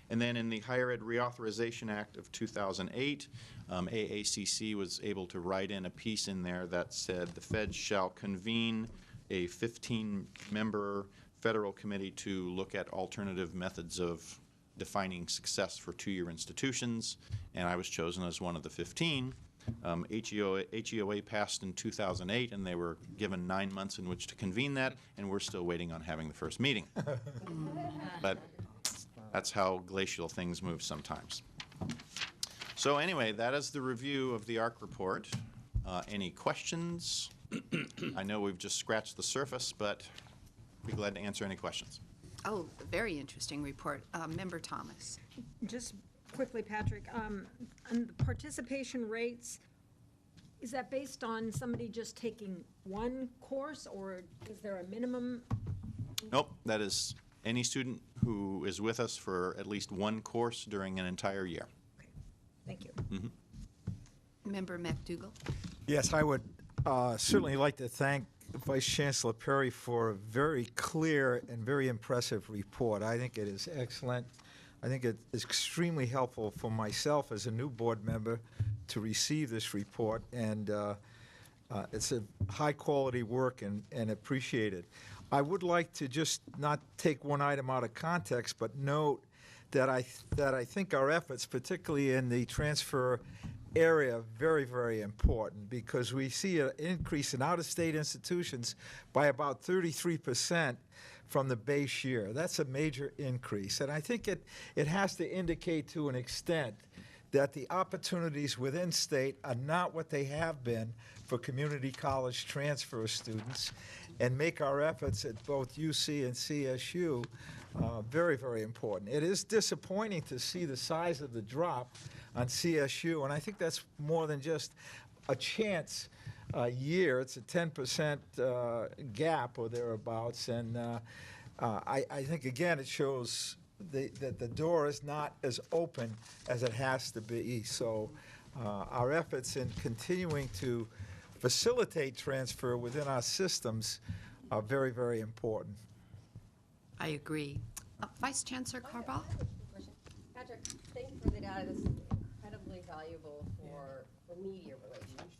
And then in the Higher Ed Reauthorization Act of 2008, AACC was able to write in a piece in there that said the feds shall convene a 15-member federal committee to look at alternative methods of defining success for two-year institutions, and I was chosen as one of the 15. HEOA passed in 2008, and they were given 9 months in which to convene that, and we're still waiting on having the first meeting. But that's how glacial things move sometimes. So anyway, that is the review of the ARC report. Any questions? I know we've just scratched the surface, but be glad to answer any questions. Oh, very interesting report. Member Thomas. Just quickly, Patrick, on the participation rates, is that based on somebody just taking one course, or is there a minimum? Nope, that is any student who is with us for at least one course during an entire year. Okay, thank you. Member McDougall. Yes, I would certainly like to thank Vice Chancellor Perry for a very clear and very impressive report. I think it is excellent. I think it is extremely helpful for myself as a new board member to receive this report, and it's a high-quality work and appreciated. I would like to just not take one item out of context, but note that I think our efforts, particularly in the transfer area, very, very important, because we see an increase in out-of-state institutions by about 33% from the base year. That's a major increase, and I think it has to indicate to an extent that the opportunities within state are not what they have been for community college transfer students, and make our efforts at both UC and CSU very, very important. It is disappointing to see the size of the drop on CSU, and I think that's more than just a chance year. It's a 10% gap or thereabouts, and I think, again, it shows that the door is not as open as it has to be. So our efforts in continuing to facilitate transfer within our systems are very, very important. I agree. Vice Chancellor Carball? Question. Patrick, thank you for the data. This is incredibly valuable for media relations.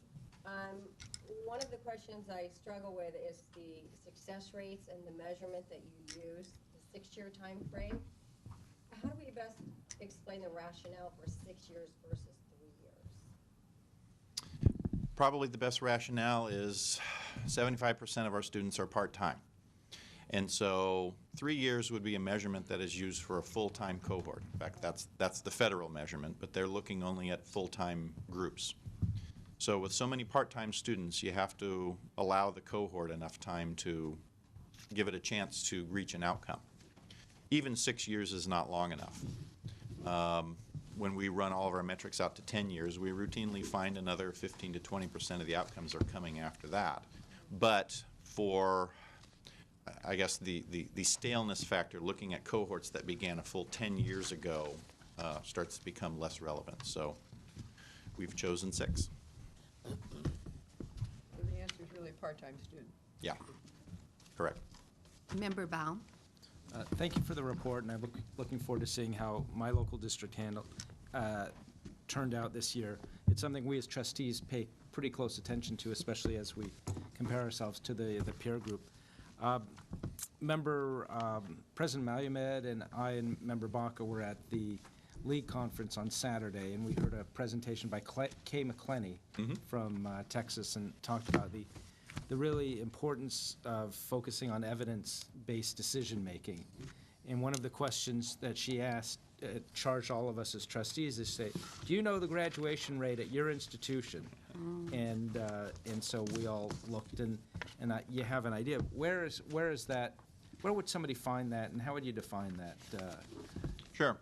One of the questions I struggle with is the success rates and the measurement that you use, the 6-year time frame. How do we best explain the rationale for 6 years versus 3 years? Probably the best rationale is 75% of our students are part-time. And so 3 years would be a measurement that is used for a full-time cohort. In fact, that's the federal measurement, but they're looking only at full-time groups. So with so many part-time students, you have to allow the cohort enough time to give it a chance to reach an outcome. Even 6 years is not long enough. When we run all of our metrics out to 10 years, we routinely find another 15 to 20% of the outcomes are coming after that. But for, I guess, the staleness factor, looking at cohorts that began a full 10 years ago starts to become less relevant. So we've chosen 6. So the answer is really part-time student. Yeah, correct. Member Baum? Thank you for the report, and I'm looking forward to seeing how my local district turned out this year. It's something we as trustees pay pretty close attention to, especially as we compare ourselves to the peer group. President Malumed and I and Member Baca were at the League Conference on Saturday, and we heard a presentation by Kay McClenny from Texas, and talked about the really importance of focusing on evidence-based decision-making. And one of the questions that she asked, charged all of us as trustees, is say, do you know the graduation rate at your institution? And so we all looked, and you have an idea. Where is that? Where would somebody find that, and how would you define that? Sure.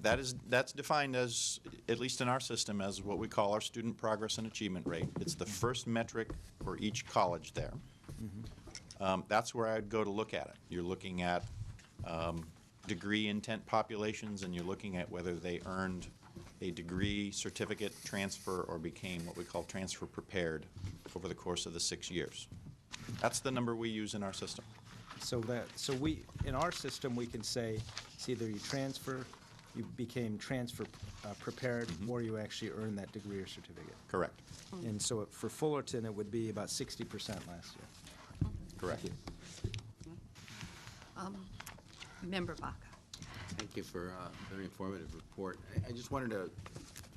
That's defined as, at least in our system, as what we call our student progress and achievement rate. It's the first metric for each college there. That's where I'd go to look at it. You're looking at degree intent populations, and you're looking at whether they earned a degree, certificate, transfer, or became what we call transfer prepared over the course of the 6 years. That's the number we use in our system. So we, in our system, we can say it's either you transfer, you became transfer prepared, or you actually earned that degree or certificate. Correct. And so for Fullerton, it would be about 60% last year. Correct. Member Baca? Thank you for a very informative report. I just wanted to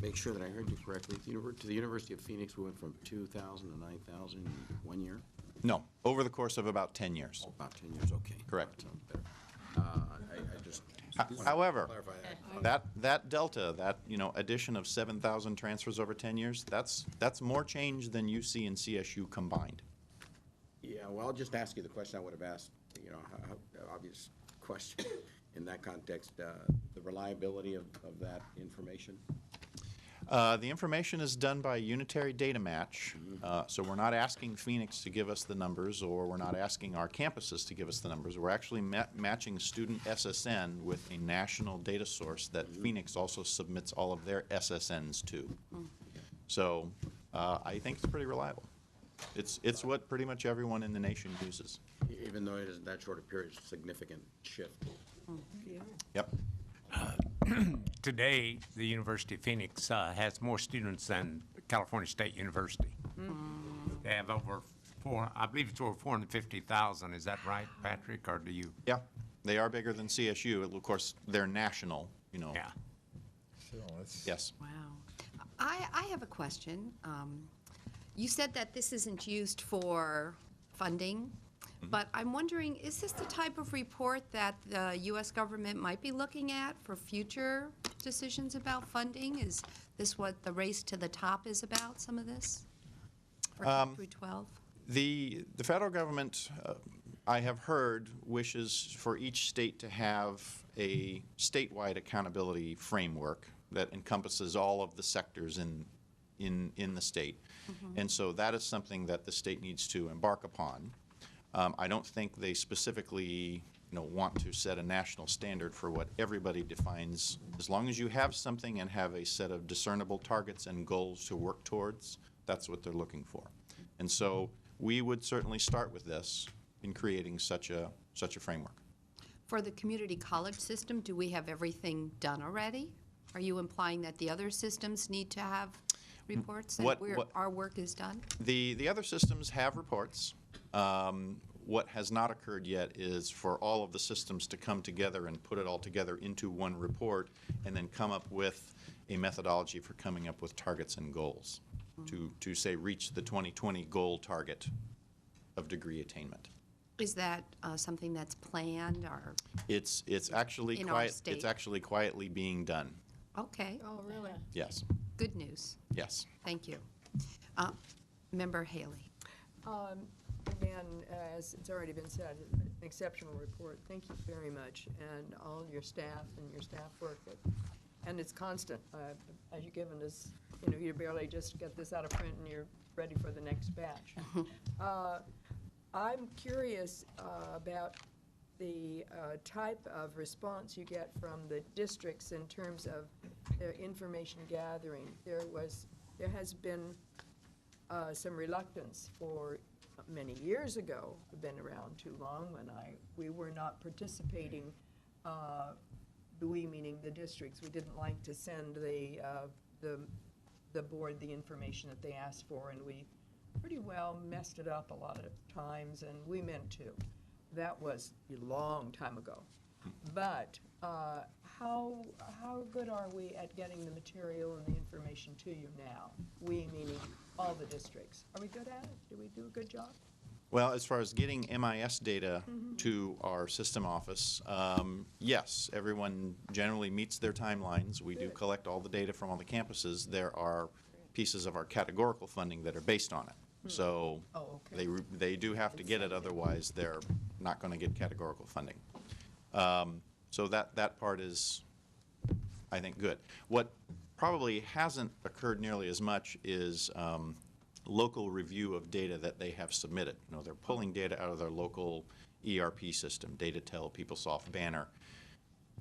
make sure that I heard you correctly. To the University of Phoenix, we went from 2,000 to 9,000 in 1 year? No, over the course of about 10 years. About 10 years, okay. Correct. That sounds better. I just wanted to However, clarify that delta, that addition of 7,000 transfers over 10 years, that's more change than you see in CSU combined. Yeah, well, I'll just ask you the question I would have asked, obvious question in that context, the reliability of that information. The information is done by unitary data match, so we're not asking Phoenix to give us the numbers, or we're not asking our campuses to give us the numbers. We're actually matching student SSN with a national data source that Phoenix also submits all of their SSNs to. So I think it's pretty reliable. It's what pretty much everyone in the nation uses. Even though it is that short a period, it's a significant shift. Yep. Today, the University of Phoenix has more students than California State University. They have over I believe it's over 450,000. Is that right, Patrick, or do you? Yeah, they are bigger than CSU. Of course, they're national, Yeah. So it's Yes. Wow. I have a question. You said that this isn't used for funding, but I'm wondering, is this the type of report that the U.S. government might be looking at for future decisions about funding? Is this what the race to the top is about, some of this, for K through 12? The federal government, I have heard, wishes for each state to have a statewide accountability framework that encompasses all of the sectors in the state. And so that is something that the state needs to embark upon. I don't think they specifically want to set a national standard for what everybody defines. As long as you have something and have a set of discernible targets and goals to work towards, that's what they're looking for. And so we would certainly start with this in creating such a framework. For the community college system, do we have everything done already? Are you implying that the other systems need to have reports and our work is done? The other systems have reports. What has not occurred yet is for all of the systems to come together and put it all together into one report and then come up with a methodology for coming up with targets and goals to say reach the 2020 goal target of degree attainment. Is that something that's planned or? It's actually in our state? It's actually quietly being done. Okay, Oh, really? Yes. good news. Yes. Thank you. Member Haley. Again, as it's already been said, an exceptional report. Thank you very much, and all your staff and your staff work. And it's constant. As you've given us, you barely just get this out of print and you're ready for the next batch. I'm curious about the type of response you get from the districts in terms of their information gathering. There has been some reluctance for many years ago. I've been around too long when we were not participating. We meaning the districts. We didn't like to send the board the information that they asked for, and we pretty well messed it up a lot of times, and we meant to. That was a long time ago. But how good are we at getting the material and the information to you now? We meaning all the districts. Are we good at it? Do we do a good job? Well, as far as getting MIS data to our system office, yes, everyone generally meets their timelines. We do collect all the data from all the campuses. There are pieces of our categorical funding that are based on it. So they do have to get it, otherwise they're not going to get categorical funding. So that part is, I think, good. What probably hasn't occurred nearly as much is local review of data that they have submitted. They're pulling data out of their local ERP system, DataTel, PeopleSoft, Banner.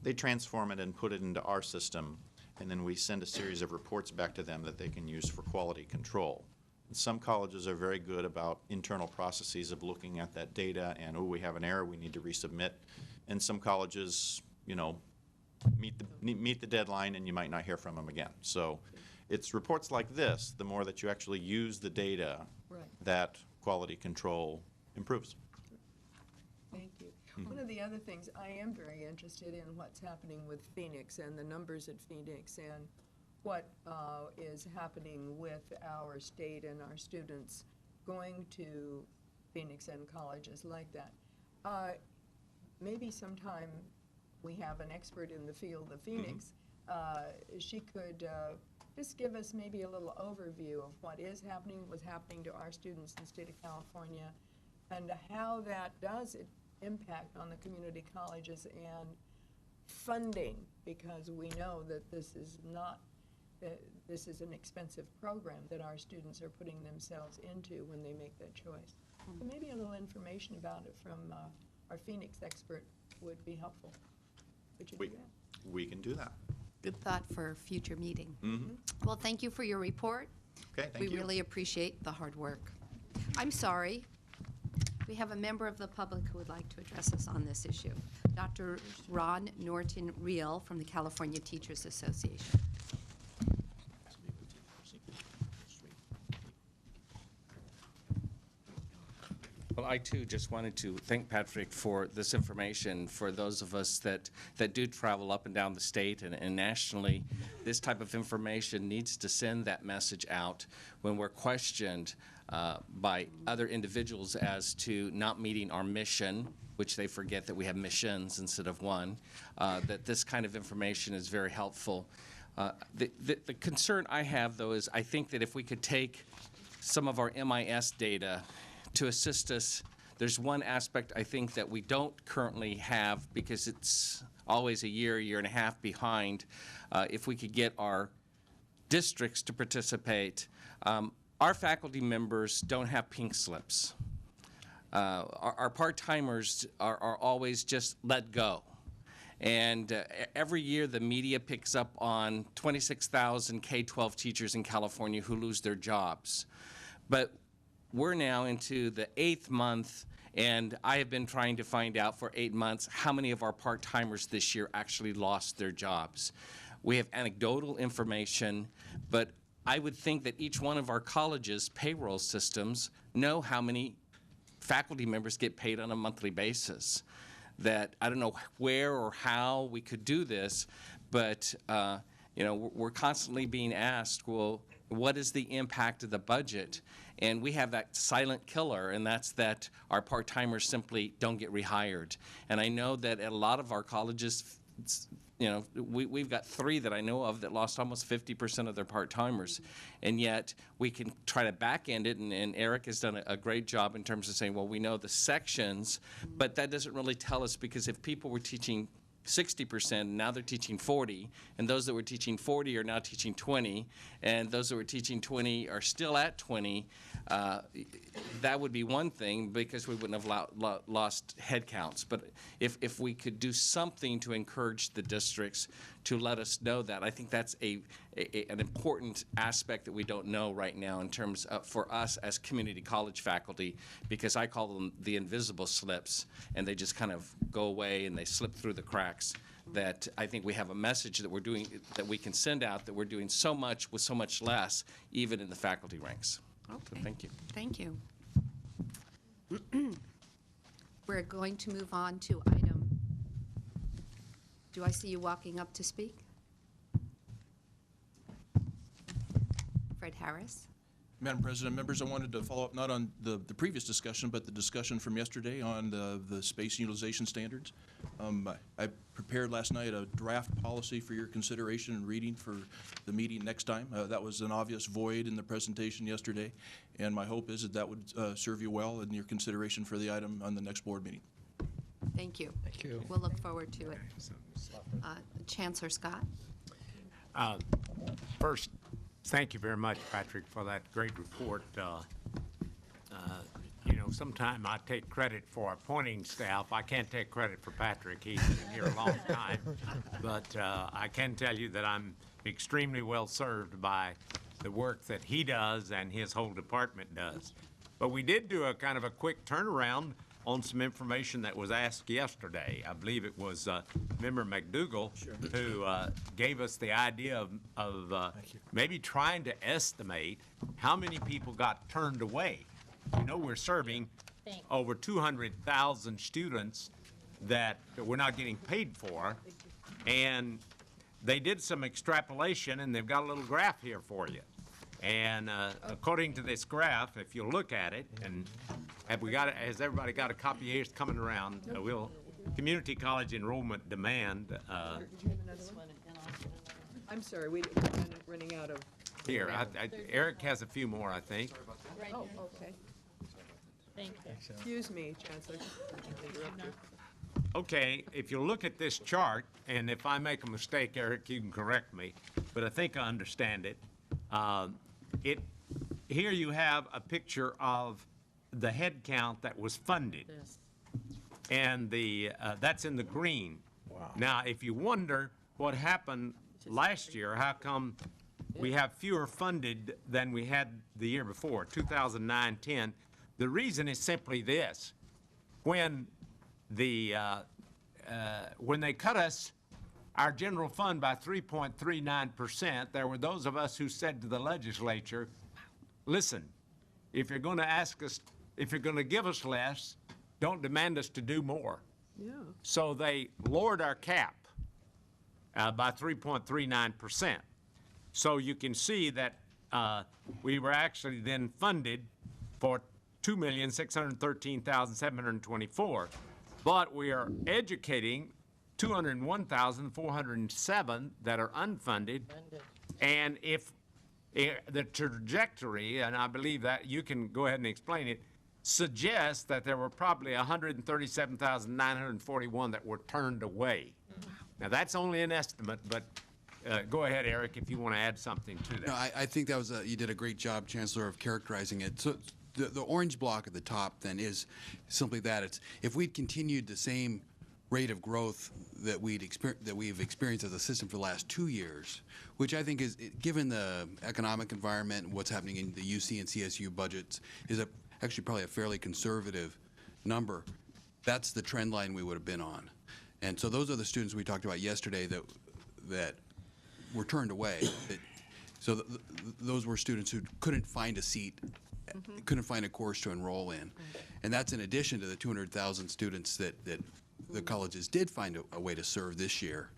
They transform it and put it into our system, and then we send a series of reports back to them that they can use for quality control. And some colleges are very good about internal processes of looking at that data and, oh, we have an error, we need to resubmit. And some colleges, meet the deadline and you might not hear from them again. So it's reports like this, the more that you actually use the data, that quality control improves. Thank you. One of the other things, I am very interested in what's happening with Phoenix and the numbers at Phoenix and what is happening with our state and our students going to Phoenix and colleges like that. Maybe sometime we have an expert in the field of Phoenix. She could just give us maybe a little overview of what is happening, what's happening to our students in the state of California, and how that does impact on the community colleges and funding, because we know that this is not, this is an expensive program that our students are putting themselves into when they make that choice. So maybe a little information about it from our Phoenix expert would be helpful. Would you do that? We can do that. Good thought for a future meeting. Mm-hmm. Well, thank you for your report. Okay, thank you. We really appreciate the hard work. I'm sorry. We have a member of the public who would like to address us on this issue. Dr. Ron Norton-Reel from the California Teachers Association. Well, I too just wanted to thank Patrick for this information. For those of us that do travel up and down the state and nationally, this type of information needs to send that message out when we're questioned by other individuals as to not meeting our mission, which they forget that we have missions instead of one, that this kind of information is very helpful. The concern I have, though, is I think that if we could take some of our MIS data to assist us, there's one aspect I think that we don't currently have because it's always a year and a half behind. If we could get our districts to participate, our faculty members don't have pink slips. Our part-timers are always just let go. And every year the media picks up on 26,000 K-12 teachers in California who lose their jobs. But we're now into the 8th month, and I have been trying to find out for 8 months how many of our part-timers this year actually lost their jobs. We have anecdotal information, but I would think that each one of our colleges' payroll systems know how many faculty members get paid on a monthly basis. That I don't know where or how we could do this, but you know, we're constantly being asked, well, what is the impact of the budget? And we have that silent killer, and that's that our part-timers simply don't get rehired. And I know that at a lot of our colleges, you know, we've got 3 that I know of that lost almost 50% of their part-timers. And yet we can try to back end it, and Eric has done a great job in terms of saying, well, we know the sections, but that doesn't really tell us, because if people were teaching 60%, now they're teaching 40, and those that were teaching 40 are now teaching 20, and those that were teaching 20 are still at 20, that would be one thing, because we wouldn't have lost head counts. But if we could do something to encourage the districts to let us know that, I think that's an important aspect that we don't know right now in terms of, for us as community college faculty, because I call them the invisible slips, and they just kind of go away and they slip through the cracks. That I think we have a message that we're doing, that we can send out, that we're doing so much with so much less, even in the faculty ranks. Okay. So thank you. Thank you. We're going to move on to item. Do I see you walking up to speak? Fred Harris. Madam President, members, I wanted to follow up not on the previous discussion, but the discussion from yesterday on the space utilization standards. I prepared last night a draft policy for your consideration and reading for the meeting next time. That was an obvious void in the presentation yesterday, and my hope is that that would serve you well in your consideration for the item on the next board meeting. Thank you. Thank you. We'll look forward to it. Chancellor Scott. First, thank you very much, Patrick, for that great report. You know, sometime I take credit for appointing staff. I can't take credit for Patrick. He's been here a long time. But I can tell you that I'm extremely well served by the work that he does and his whole department does. But we did do a kind of a quick turnaround on some information that was asked yesterday. I believe it was Member McDougall who gave us the idea of maybe trying to estimate how many people got turned away. You know, we're serving over 200,000 students that we're not getting paid for, and they did some extrapolation, and they've got a little graph here for you. And according to this graph, if you look at it, and has everybody got a copy? It's coming around. Community college enrollment demand. I'm sorry, we're running out of. Here, Eric has a few more, I think. Oh, okay. Thank you. Excuse me, Chancellor. Okay, if you look at this chart, and if I make a mistake, Eric, you can correct me, but I think I understand it. Here you have a picture of the head count that was funded. Yes. And that's in the green. Wow. Now, if you wonder what happened last year, how come we have fewer funded than we had the year before, 2009-10, the reason is simply this. When they cut us our general fund by 3.39%, there were those of us who said to the legislature, listen, if you're going to ask us, if you're going to give us less, don't demand us to do more. Yeah. So they lowered our cap by 3.39%. So you can see that we were actually then funded for $2,613,724, but we are educating 201,407 that are unfunded, and if the trajectory, and I believe that you can go ahead and explain it, suggests that there were probably 137,941 that were turned away. Now, that's only an estimate, but go ahead, Eric, if you want to add something to that. No, I think that was you did a great job, Chancellor, of characterizing it. So the orange block at the top then is simply that. It's if we'd continued the same rate of growth that we've experienced as a system for the last 2 years, which I think is, given the economic environment and what's happening in the UC and CSU budgets, is actually probably a fairly conservative number. That's the trend line we would have been on. And so those are the students we talked about yesterday that were turned away. Those were students who couldn't find a seat, couldn't find a course to enroll in. And that's in addition to the 200,000 students that the colleges did find a way to serve this year,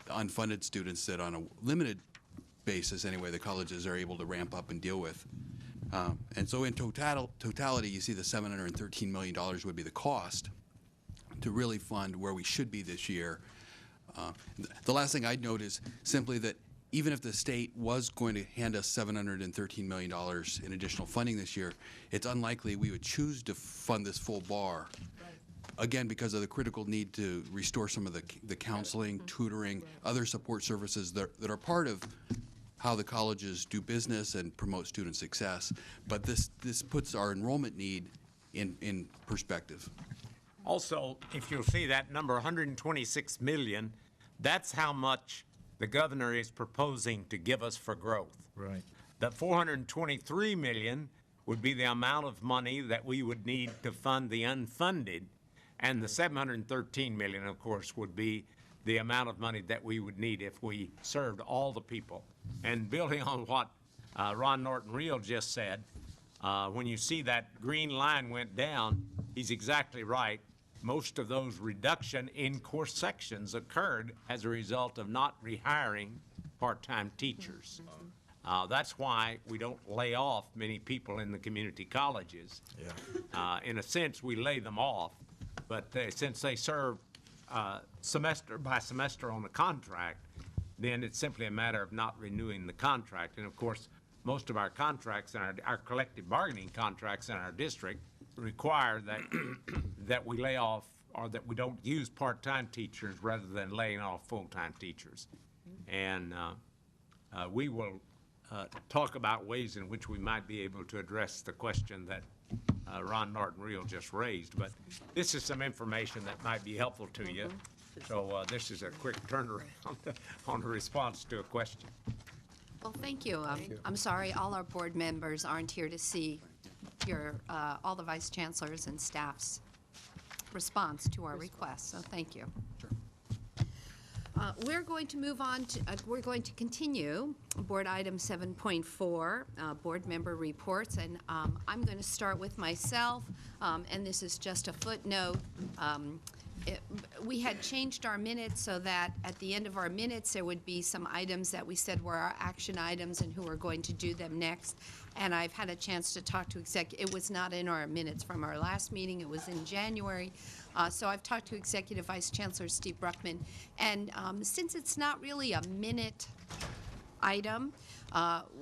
unfunded students that on a limited basis, anyway, the colleges are able to ramp up and deal with. And so in totality, you see the $713 million would be the cost to really fund where we should be this year. The last thing I'd note is simply that even if the state was going to hand us $713 million in additional funding this year, it's unlikely we would choose to fund this full bar. Again, because of the critical need to restore some of the counseling, tutoring, other support services that are part of how the colleges do business and promote student success. But this puts our enrollment need in perspective. Also, if you'll see that number, 126 million, that's how much the governor is proposing to give us for growth. Right. The 423 million would be the amount of money that we would need to fund the unfunded, and the 713 million, of course, would be the amount of money that we would need if we served all the people. And building on what Ron Norton-Real just said, when you see that green line went down, he's exactly right. Most of those reduction in course sections occurred as a result of not rehiring part-time teachers. That's why we don't lay off many people in the community colleges. Yeah. In a sense, we lay them off, but since they serve semester by semester on the contract, then it's simply a matter of not renewing the contract. And of course, most of our contracts and our collective bargaining contracts in our district require that we lay off, or that we don't use part-time teachers rather than laying off full-time teachers. And we will talk about ways in which we might be able to address the question that Ron Norton-Real just raised. But this is some information that might be helpful to you. So this is a quick turnaround on a response to a question. Well, thank you. I'm sorry all our board members aren't here to see your, all the vice chancellors and staff's response to our request, so thank you. We're going to move on to, we're going to continue board item 7.4, board member reports, and I'm going to start with myself, and this is just a footnote. We had changed our minutes so that at the end of our minutes there would be some items that we said were our action items and who are going to do them next. And I've had a chance to talk to it was not in our minutes from our last meeting, it was in January. So I've talked to Executive Vice Chancellor Steve Bruckman, and since it's not really a minute item,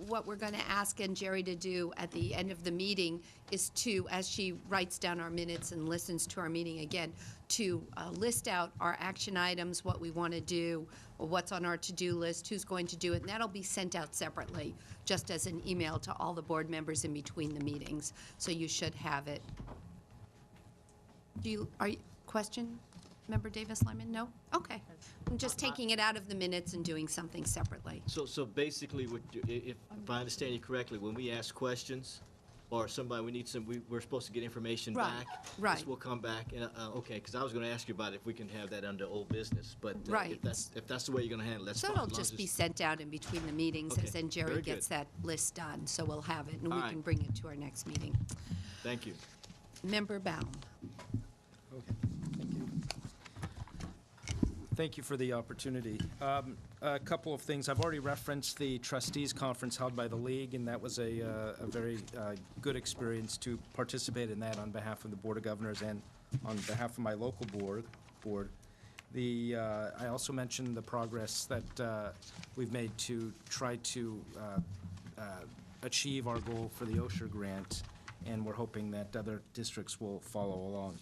what we're going to ask Jerry to do at the end of the meeting is to, as she writes down our minutes and listens to our meeting again, to list out our action items, what we want to do, or what's on our to-do list, who's going to do it, and that'll be sent out separately, just as an email to all the board members in between the meetings. So you should have it. Question? Member Davis-Lyman? No? Okay. I'm just taking it out of the minutes and doing something separately. So basically, if I understand you correctly, when we ask questions, or somebody, we're supposed to get information back. Right. This will come back, and, okay, because I was going to ask you about if we can have that under old business, but Right. if that's the way you're going to handle it, that's So fine. it'll as long just as be it's- sent out in between the meetings, Okay. as then Jerry Very gets good. that list done, so we'll have it, and All we right. can bring it to our next meeting. Thank you. Member Baum. Okay, thank you. Thank you for the opportunity. A couple of things. I've already referenced the trustees conference held by the league, and that was a very good experience to participate in that on behalf of the Board of Governors and on behalf of my local board. I also mentioned the progress that we've made to try to achieve our goal for the OSHA grant, and we're hoping that other districts will follow along.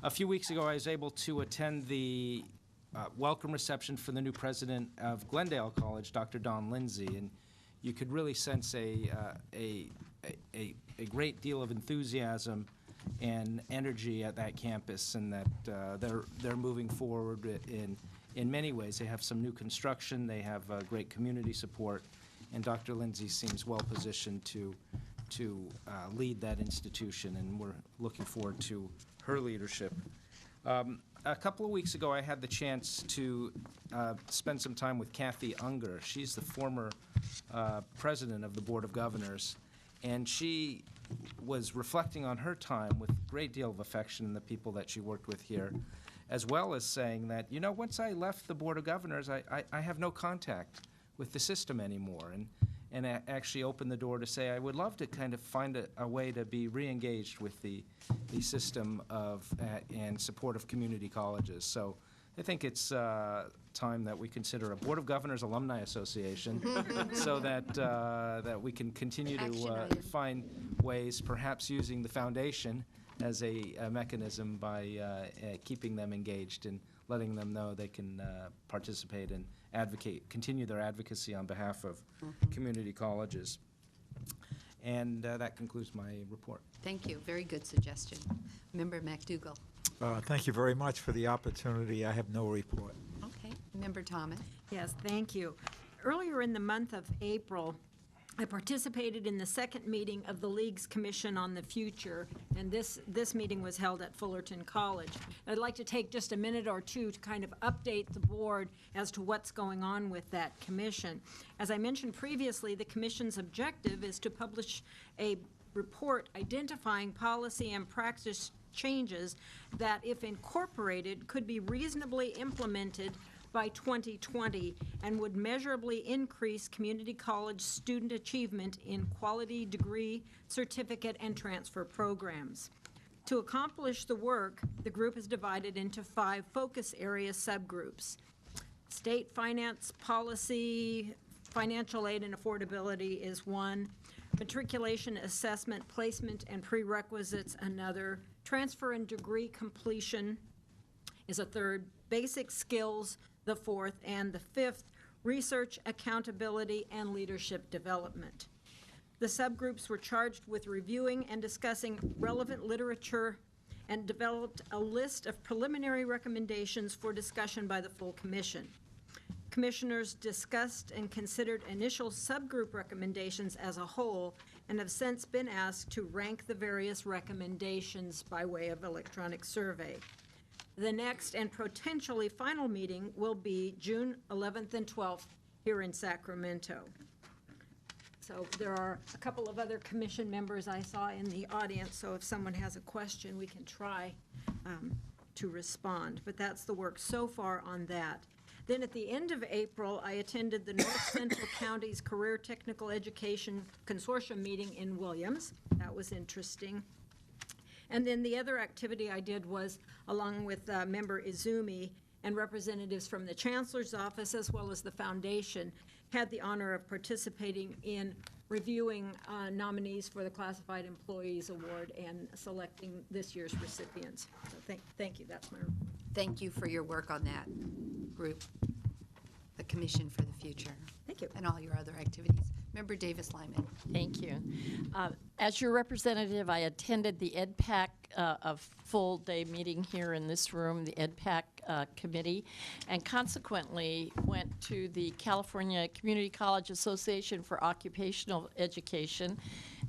A few weeks ago, I was able to attend the welcome reception for the new president of Glendale College, Dr. Don Lindsay, and you could really sense a great deal of enthusiasm and energy at that campus, and that they're moving forward in many ways. They have some new construction, they have great community support, and Dr. Lindsay seems well positioned to lead that institution, and we're looking forward to her leadership. A couple of weeks ago, I had the chance to spend some time with Kathy Unger. She's the former president of the Board of Governors, and she was reflecting on her time with a great deal of affection and the people that she worked with here, as well as saying that, you know, once I left the Board of Governors, I have no contact with the system anymore, and actually opened the door to say, I would love to kind of find a way to be re-engaged with the system of and support of community colleges. So I think it's time that we consider a Board of Governors Alumni Association so that we can continue to find ways, perhaps using the foundation as a mechanism by keeping them engaged and letting them know they can participate and advocate, continue their advocacy on behalf of community colleges. And that concludes my report. Thank you. Very good suggestion. Member McDougall. Thank you very much for the opportunity. I have no report. Okay. Member Thomas. Yes, thank you. Earlier in the month of April, I participated in the second meeting of the League's Commission on the Future, and this meeting was held at Fullerton College. I'd like to take just a minute or two to kind of update the board as to what's going on with that commission. As I mentioned previously, the commission's objective is to publish a report identifying policy and practice changes that, if incorporated, could be reasonably implemented by 2020 and would measurably increase community college student achievement in quality degree, certificate, and transfer programs. To accomplish the work, the group is divided into 5 focus area subgroups. State finance policy, financial aid and affordability is one. Matriculation, assessment, placement, and prerequisites, another. Transfer and degree completion is a third. Basic skills, the fourth, and the fifth, research, accountability, and leadership development. The subgroups were charged with reviewing and discussing relevant literature and developed a list of preliminary recommendations for discussion by the full commission. Commissioners discussed and considered initial subgroup recommendations as a whole and have since been asked to rank the various recommendations by way of electronic survey. The next and potentially final meeting will be June 11th and 12th here in Sacramento. So there are a couple of other commission members I saw in the audience, so if someone has a question, we can try to respond. But that's the work so far on that. Then at the end of April, I attended the North Central County's Career Technical Education Consortium meeting in Williams. That was interesting. And then the other activity I did was, along with Member Izumi and representatives from the Chancellor's Office as well as the Foundation, had the honor of participating in reviewing nominees for the Classified Employees Award and selecting this year's recipients. So thank you. That's my report. Thank you for your work on that group, the Commission for the Future. Thank you. And all your other activities. Member Davis Lyman. Thank you. As your representative, I attended the EdPAC, a full-day meeting here in this room, the EdPAC committee, and consequently went to the California Community College Association for Occupational Education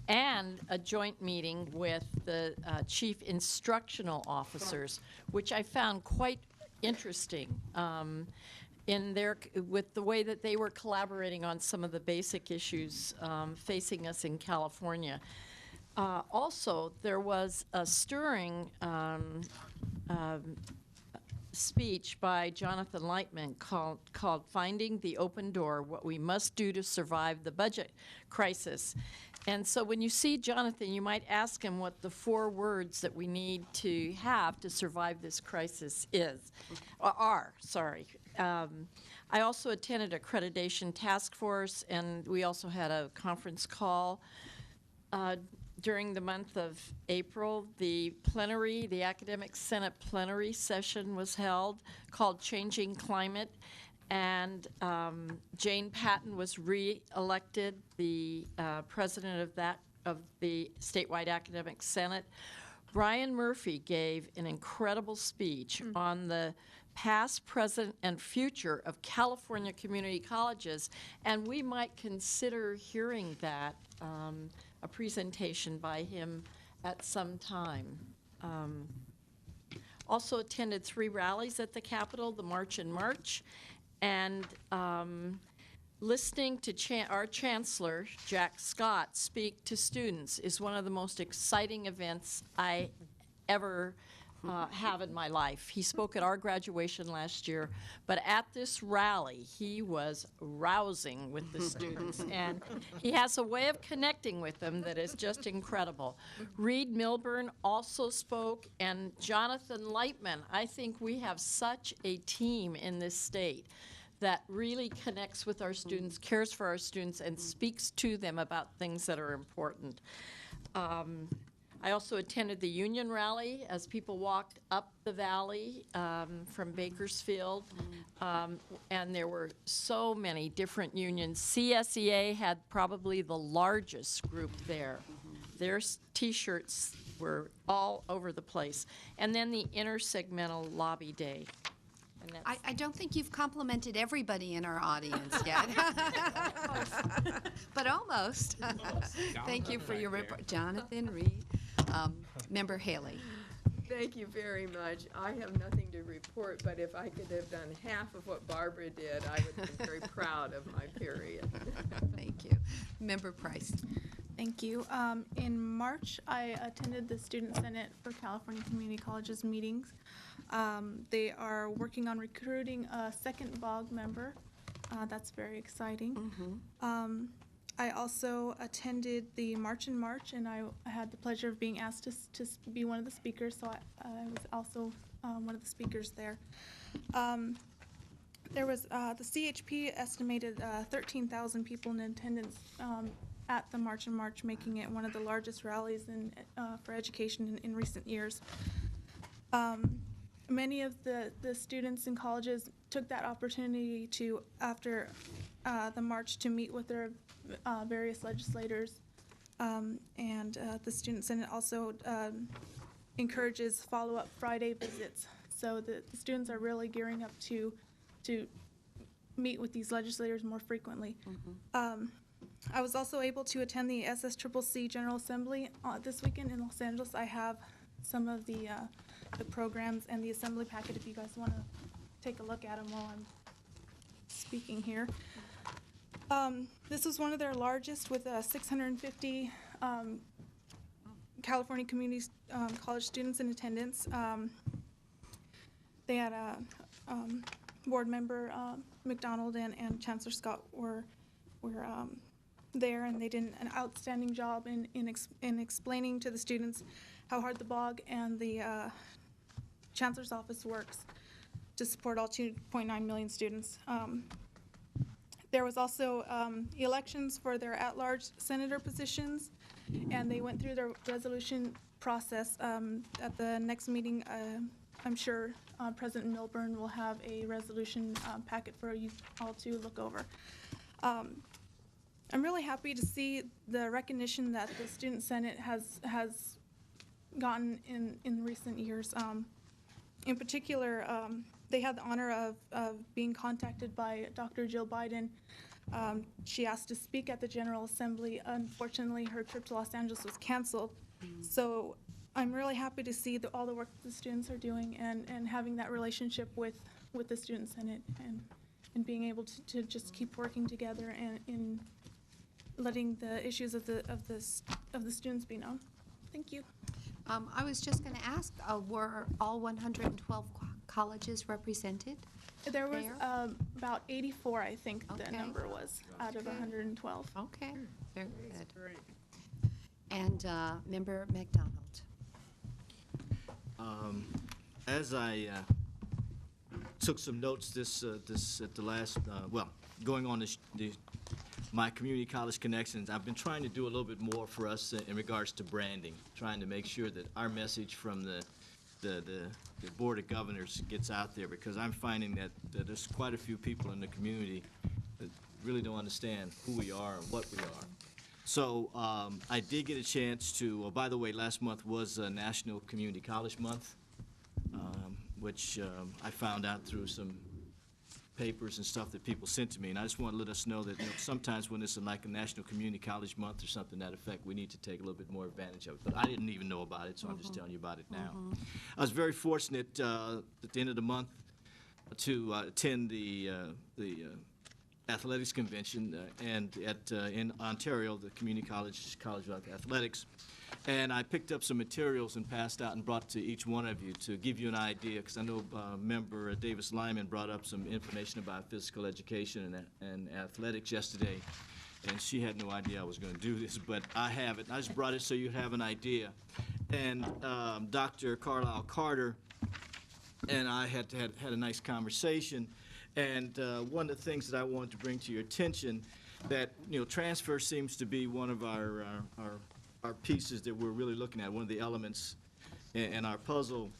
and a joint meeting with the chief instructional officers, which I found quite interesting. With the way that they were collaborating on some of the basic issues facing us in California. Also, there was a stirring speech by Jonathan Lightman called Finding the Open Door, What We Must Do to Survive the Budget Crisis. And so when you see Jonathan, you might ask him what the 4 words that we need to have to survive this crisis are. I also attended accreditation task force, and we also had a conference call. During the month of April, the Academic Senate plenary session was held called Changing Climate, and Jane Patton was re-elected the president of the statewide Academic Senate. Brian Murphy gave an incredible speech on the past, present, and future of California community colleges, and we might consider hearing that, a presentation by him at some time. Also attended 3 rallies at the Capitol, the March in March, and listening to our Chancellor, Jack Scott, speak to students is one of the most exciting events I ever have in my life. He spoke at our graduation last year, but at this rally, he was rousing with the students, and he has a way of connecting with them that is just incredible. Reed Milburn also spoke, and Jonathan Lightman. I think we have such a team in this state that really connects with our students, cares for our students, and speaks to them about things that are important. I also attended the union rally as people walked up the valley from Bakersfield, and there were so many different unions. CSEA had probably the largest group there. Their T-shirts were all over the place. And then the Intersegmental Lobby Day. I don't think you've complimented everybody in our audience yet. But almost. Thank you for your report. Jonathan, Reed, Member Haley. Thank you very much. I have nothing to report, but if I could have done half of what Barbara did, I would have been very proud of my period. Thank you. Member Price. Thank you. In March, I attended the Student Senate for California Community Colleges meetings. They are working on recruiting a second BOG member. That's very exciting. I also attended the March in March, and I had the pleasure of being asked to be one of the speakers, so I was also one of the speakers there. There was, the CHP estimated 13,000 people in attendance at the March in March, making it one of the largest rallies for education in recent years. Many of the students in colleges took that opportunity to, after the march, to meet with their various legislators, and the Student Senate also encourages follow-up Friday visits, so the students are really gearing up to meet with these legislators more frequently. I was also able to attend the SSCCC General Assembly this weekend in Los Angeles. I have some of the programs and the assembly packet if you guys want to take a look at them while I'm speaking here. This was one of their largest, with 650 California community college students in attendance. They had board member McDonald and Chancellor Scott were there, and they did an outstanding job in explaining to the students how hard the BOG and the Chancellor's office works to support all 2.9 million students. There was also elections for their at-large senator positions, and they went through their resolution process. At the next meeting, I'm sure President Milburn will have a resolution packet for you all to look over. I'm really happy to see the recognition that the Student Senate has gotten in recent years. In particular, they had the honor of being contacted by Dr. Jill Biden. She asked to speak at the General Assembly. Unfortunately, her trip to Los Angeles was canceled. So I'm really happy to see all the work the students are doing and having that relationship with the Student Senate and being able to just keep working together and in letting the issues of the students be known. Thank you. I was just going to ask, were all 112 colleges represented? There was about 84, I think the number was, out of 112. Okay, very good. And Member McDonald. As I took some notes at the last, going on my community college connections, I've been trying to do a little bit more for us in regards to branding, trying to make sure that our message from the Board of Governors gets out there, because I'm finding that there's quite a few people in the community that really don't understand who we are and what we are. So I did get a chance to, by the way, last month was National Community College Month, which I found out through some papers and stuff that people sent to me. And I just want to let us know that sometimes when it's like a National Community College Month or something to that effect, we need to take a little bit more advantage of it. But I didn't even know about it, so I'm just telling you about it now. I was very fortunate at the end of the month to attend the athletics convention and in Ontario, the Community College of Athletics. And I picked up some materials and passed out and brought to each one of you to give you an idea, because I know member Davis Lyman brought up some information about physical education and athletics yesterday, and she had no idea I was going to do this, but I have it. And I just brought it so you have an idea. And Dr. Carlisle Carter and I had a nice conversation, and one of the things that I wanted to bring to your attention, that transfer seems to be one of our pieces that we're really looking at, one of the elements in our puzzle.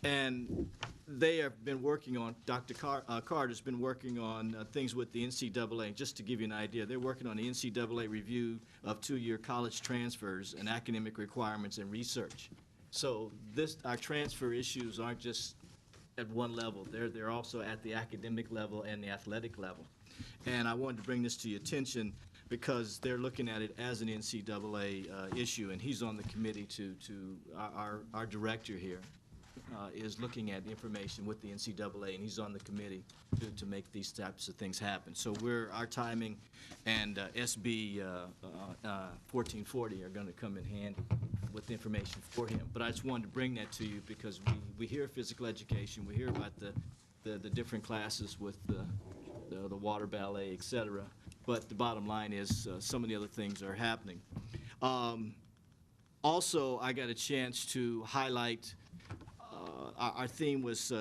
And they have been working on, Dr. Carter's been working on things with the NCAA. Just to give you an idea, they're working on the NCAA review of two-year college transfers and academic requirements and research. So our transfer issues aren't just at one level. They're also at the academic level and the athletic level. And I wanted to bring this to your attention because they're looking at it as an NCAA issue, and he's on the committee our director here is looking at information with the NCAA, and he's on the committee to make these types of things happen. So our timing and SB 1440 are going to come in handy with information for him. But I just wanted to bring that to you because we hear physical education, we hear about the different classes with the water ballet, et cetera. But the bottom line is some of the other things are happening. Also, I got a chance to highlight, our theme was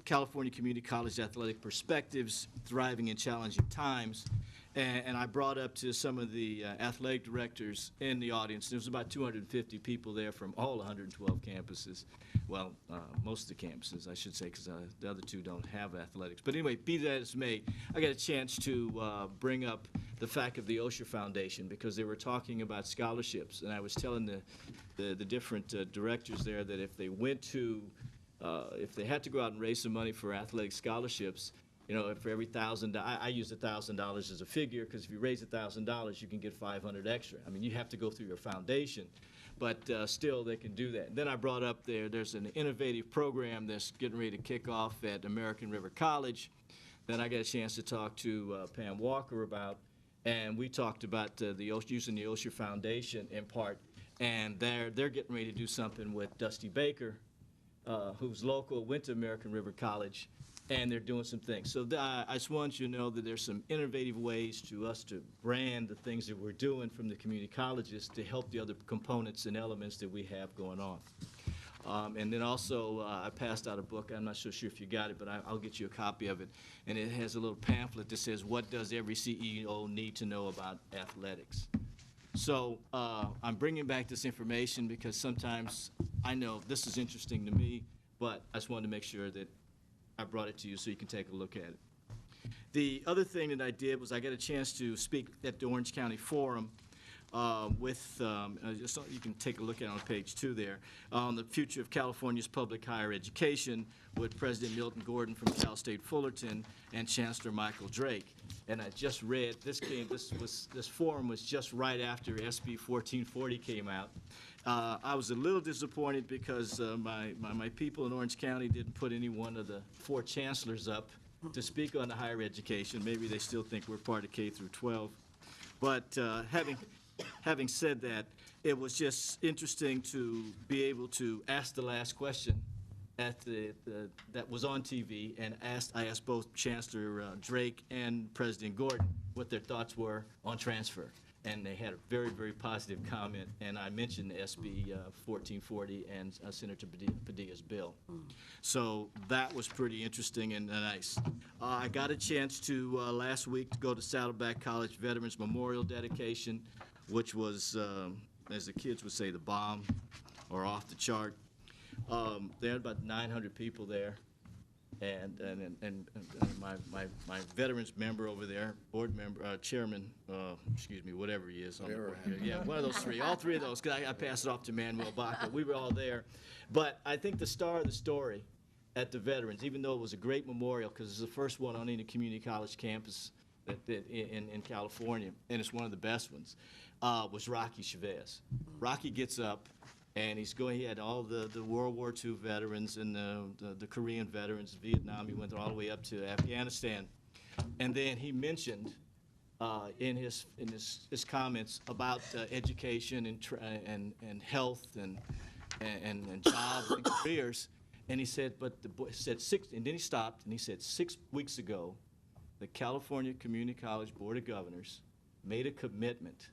California Community College Athletic Perspectives, Thriving in Challenging Times. And I brought up to some of the athletic directors in the audience. There was about 250 people there from all 112 campuses. Well, most of the campuses, I should say, because the other two don't have athletics. But anyway, be that as may, I got a chance to bring up the fact of the Osher Foundation because they were talking about scholarships. And I was telling the different directors there that if they went to, if they had to go out and raise some money for athletic scholarships, for every $1,000, I use $1,000 as a figure because if you raise $1,000, you can get 500 extra. I mean, you have to go through your foundation, but still they can do that. And then I brought up there's an innovative program that's getting ready to kick off at American River College that I got a chance to talk to Pam Walker about, and we talked about using the Osher Foundation in part, and they're getting ready to do something with Dusty Baker, who's local, went to American River College, and they're doing some things. So I just want you to know that there's some innovative ways to us to brand the things that we're doing from the community colleges to help the other components and elements that we have going on. And then also, I passed out a book. I'm not so sure if you got it, but I'll get you a copy of it. And it has a little pamphlet that says, what does every CEO need to know about athletics? So I'm bringing back this information because sometimes I know this is interesting to me, but I just wanted to make sure that I brought it to you so you can take a look at it. The other thing that I did was I got a chance to speak at the Orange County Forum with, just so you can take a look at it on page 2 there, on the future of California's public higher education with President Milton Gordon from Cal State Fullerton and Chancellor Michael Drake. And I just read, this forum was just right after SB 1440 came out. I was a little disappointed because my people in Orange County didn't put any one of the 4 chancellors up to speak on the higher education. Maybe they still think we're part of K through 12. But having said that, it was just interesting to be able to ask the last question at that was on TV, and I asked both Chancellor Drake and President Gordon what their thoughts were on transfer. And they had a very, very positive comment, and I mentioned SB 1440 and Senator Padilla's bill. So that was pretty interesting and nice. I got a chance to, last week, to go to Saddleback College Veterans Memorial Dedication, which was, as the kids would say, the bomb or off the chart. There had about 900 people there. and my veterans member over there, board member, chairman, excuse me, whatever he is on the board. Yeah, one of those three, all three of those, because I passed it off to Manuel Baca. We were all there. But I think the star of the story at the veterans, even though it was a great memorial, because it's the first one on any community college campus in California, and it's one of the best ones, was Rocky Chavez. Rocky gets up, and he had all the World War II veterans and the Korean veterans, Vietnam. He went all the way up to Afghanistan. And then he mentioned in his comments about education and health and jobs and careers. And he said, and then he stopped and he said, 6 weeks ago, the California Community College Board of Governors made a commitment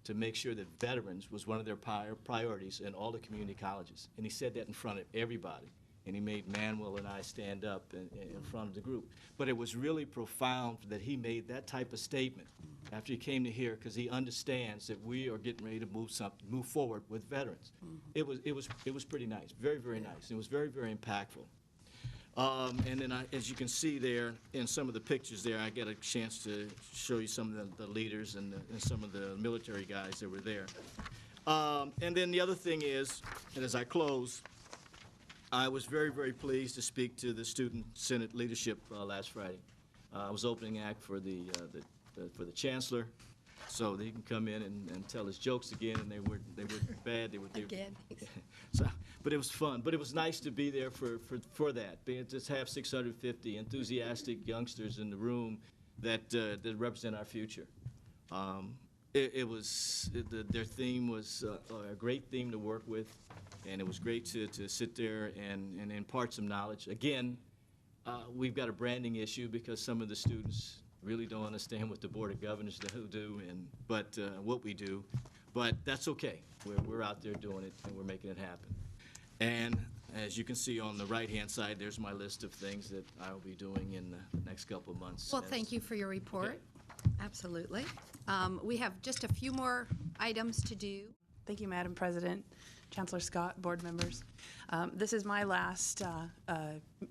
to make sure that veterans was one of their priorities in all the community colleges. And he said that in front of everybody. And he made Manuel and I stand up in front of the group. But it was really profound that he made that type of statement after he came to here, because he understands that we are getting ready to move forward with veterans. It was pretty nice, very, very nice. It was very, very impactful. And then, as you can see there in some of the pictures there, I got a chance to show you some of the leaders and some of the military guys that were there. And then the other thing is, and as I close, I was very, very pleased to speak to the Student Senate leadership last Friday. I was opening act for the chancellor, so that he can come in and tell his jokes again, and they weren't bad. They were again. So, but it was fun. But it was nice to be there for that. Just have 650 enthusiastic youngsters in the room that represent our future. Their theme was a great theme to work with, and it was great to sit there and impart some knowledge. Again, we've got a branding issue because some of the students really don't understand what the Board of Governors do, but what we do. But that's okay. We're out there doing it, and we're making it happen. And as you can see on the right-hand side, there's my list of things that I will be doing in the next couple of months. Well, thank you for your report. Okay. Absolutely. We have just a few more items to do. Thank you, Madam President, Chancellor Scott, board members. This is my last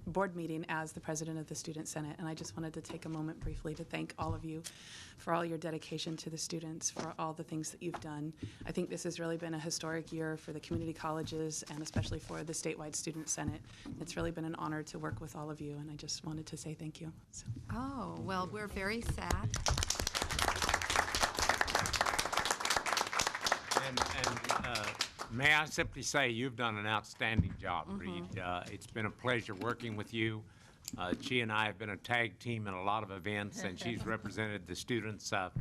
board meeting as the president of the Student Senate, and I just wanted to take a moment briefly to thank all of you for all your dedication to the students, for all the things that you've done. I think this has really been a historic year for the community colleges and especially for the statewide Student Senate. It's really been an honor to work with all of you, and I just wanted to say thank you. So. Oh, well, we're very sad. May I simply say you've done an outstanding job, Reed. It's been a pleasure working with you. She and I have been a tag team in a lot of events, and she's represented the students of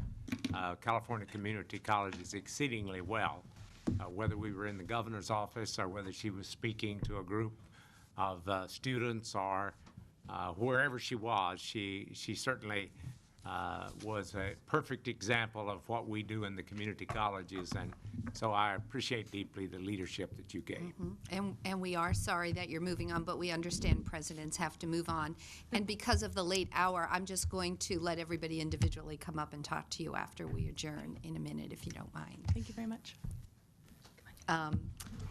California Community Colleges exceedingly well, whether we were in the governor's office or whether she was speaking to a group of students or wherever she was. She certainly was a perfect example of what we do in the community colleges, and so I appreciate deeply the leadership that you gave. And we are sorry that you're moving on, but we understand presidents have to move on. And because of the late hour, I'm just going to let everybody individually come up and talk to you after we adjourn in a minute, if you don't mind. Thank you very much.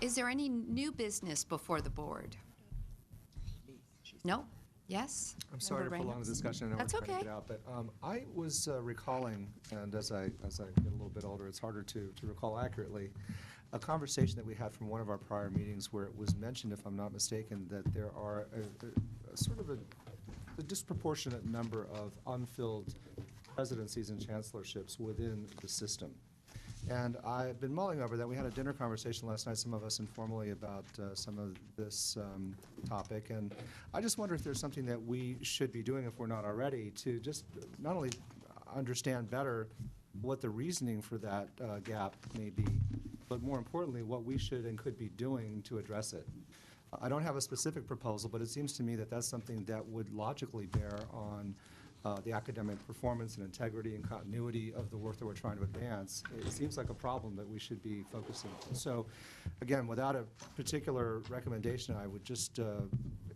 Is there any new business before the board? No? Yes? I'm sorry to prolong the discussion. I know That's we're trying okay. to get out, but I was recalling, and as I get a little bit older, it's harder to recall accurately, a conversation that we had from one of our prior meetings where it was mentioned, if I'm not mistaken, that there are a sort of a disproportionate number of unfilled presidencies and chancellorships within the system. And I've been mulling over that. We had a dinner conversation last night, some of us informally, about some of this topic. And I just wonder if there's something that we should be doing, if we're not already, to just not only understand better what the reasoning for that gap may be, but more importantly, what we should and could be doing to address it. I don't have a specific proposal, but it seems to me that that's something that would logically bear on the academic performance and integrity and continuity of the work that we're trying to advance. It seems like a problem that we should be focusing on. So, again, without a particular recommendation, I would just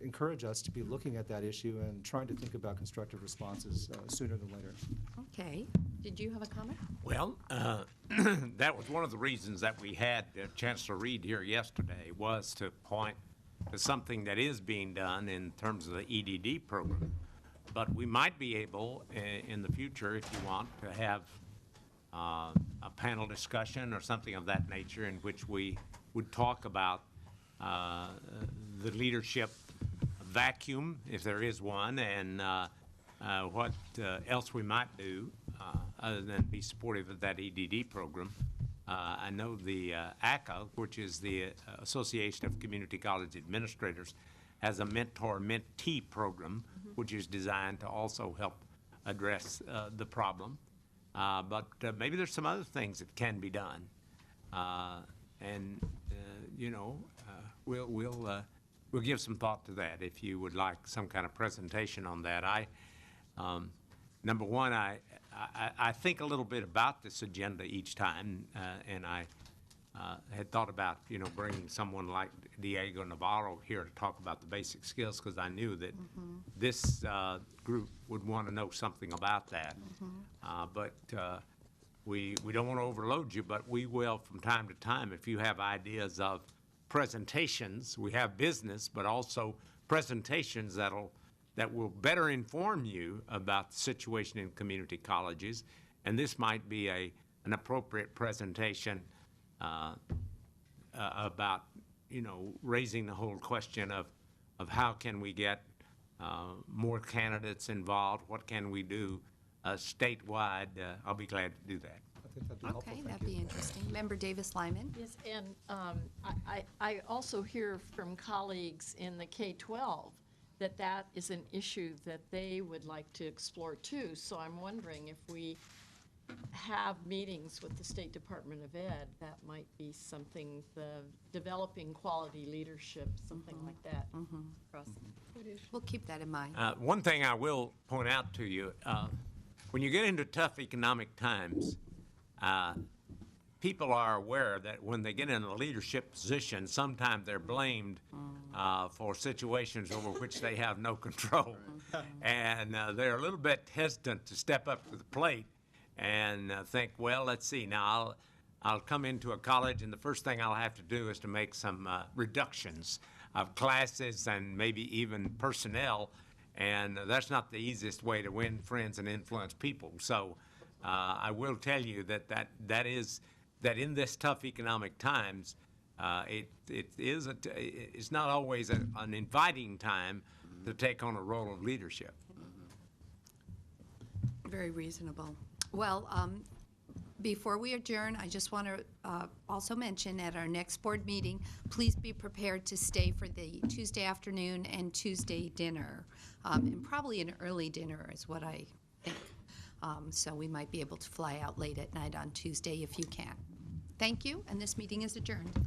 encourage us to be looking at that issue and trying to think about constructive responses sooner than later. Okay. Did you have a comment? Well, that was one of the reasons that we had Chancellor Reed here yesterday, was to point something that is being done in terms of the EDD program. But we might be able, in the future, if you want, to have a panel discussion or something of that nature in which we would talk about the leadership vacuum, if there is one, and what else we might do other than be supportive of that EDD program. I know the ACA, which is the Association of Community College Administrators, has a mentor-mentee program, which is designed to also help address the problem. But maybe there's some other things that can be done. You know, we'll give some thought to that if you would like some kind of presentation on that. Number one, I think a little bit about this agenda each time, and I had thought about, you know, bringing someone like Diego Navarro here to talk about the basic skills, because I knew that this group would want to know something about that. But we don't want to overload you, but we will from time to time, if you have ideas of presentations. We have business, but also presentations that will better inform you about the situation in community colleges. And this might be an appropriate presentation about, you know, raising the whole question of how can we get more candidates involved, what can we do statewide. I'll be glad to do that. Okay, that'd be interesting. Member Davis-Lyman? Yes, and I also hear from colleagues in the K-12 that is an issue that they would like to explore too. So I'm wondering if we have meetings with the State Department of Ed, that might be something, the developing quality leadership, something like that. We'll keep that in mind. One thing I will point out to you, when you get into tough economic times, people are aware that when they get in a leadership position, sometimes they're blamed for situations over which they have no control. And they're a little bit hesitant to step up to the plate and think, well, let's see, now I'll come into a college and the first thing I'll have to do is to make some reductions of classes and maybe even personnel. And that's not the easiest way to win friends and influence people. So I will tell you that in this tough economic times, it's not always an inviting time to take on a role of leadership. Very reasonable. Well, before we adjourn, I just want to also mention at our next board meeting, please be prepared to stay for the Tuesday afternoon and Tuesday dinner, and probably an early dinner is what I think. So we might be able to fly out late at night on Tuesday if you can. Thank you, and this meeting is adjourned.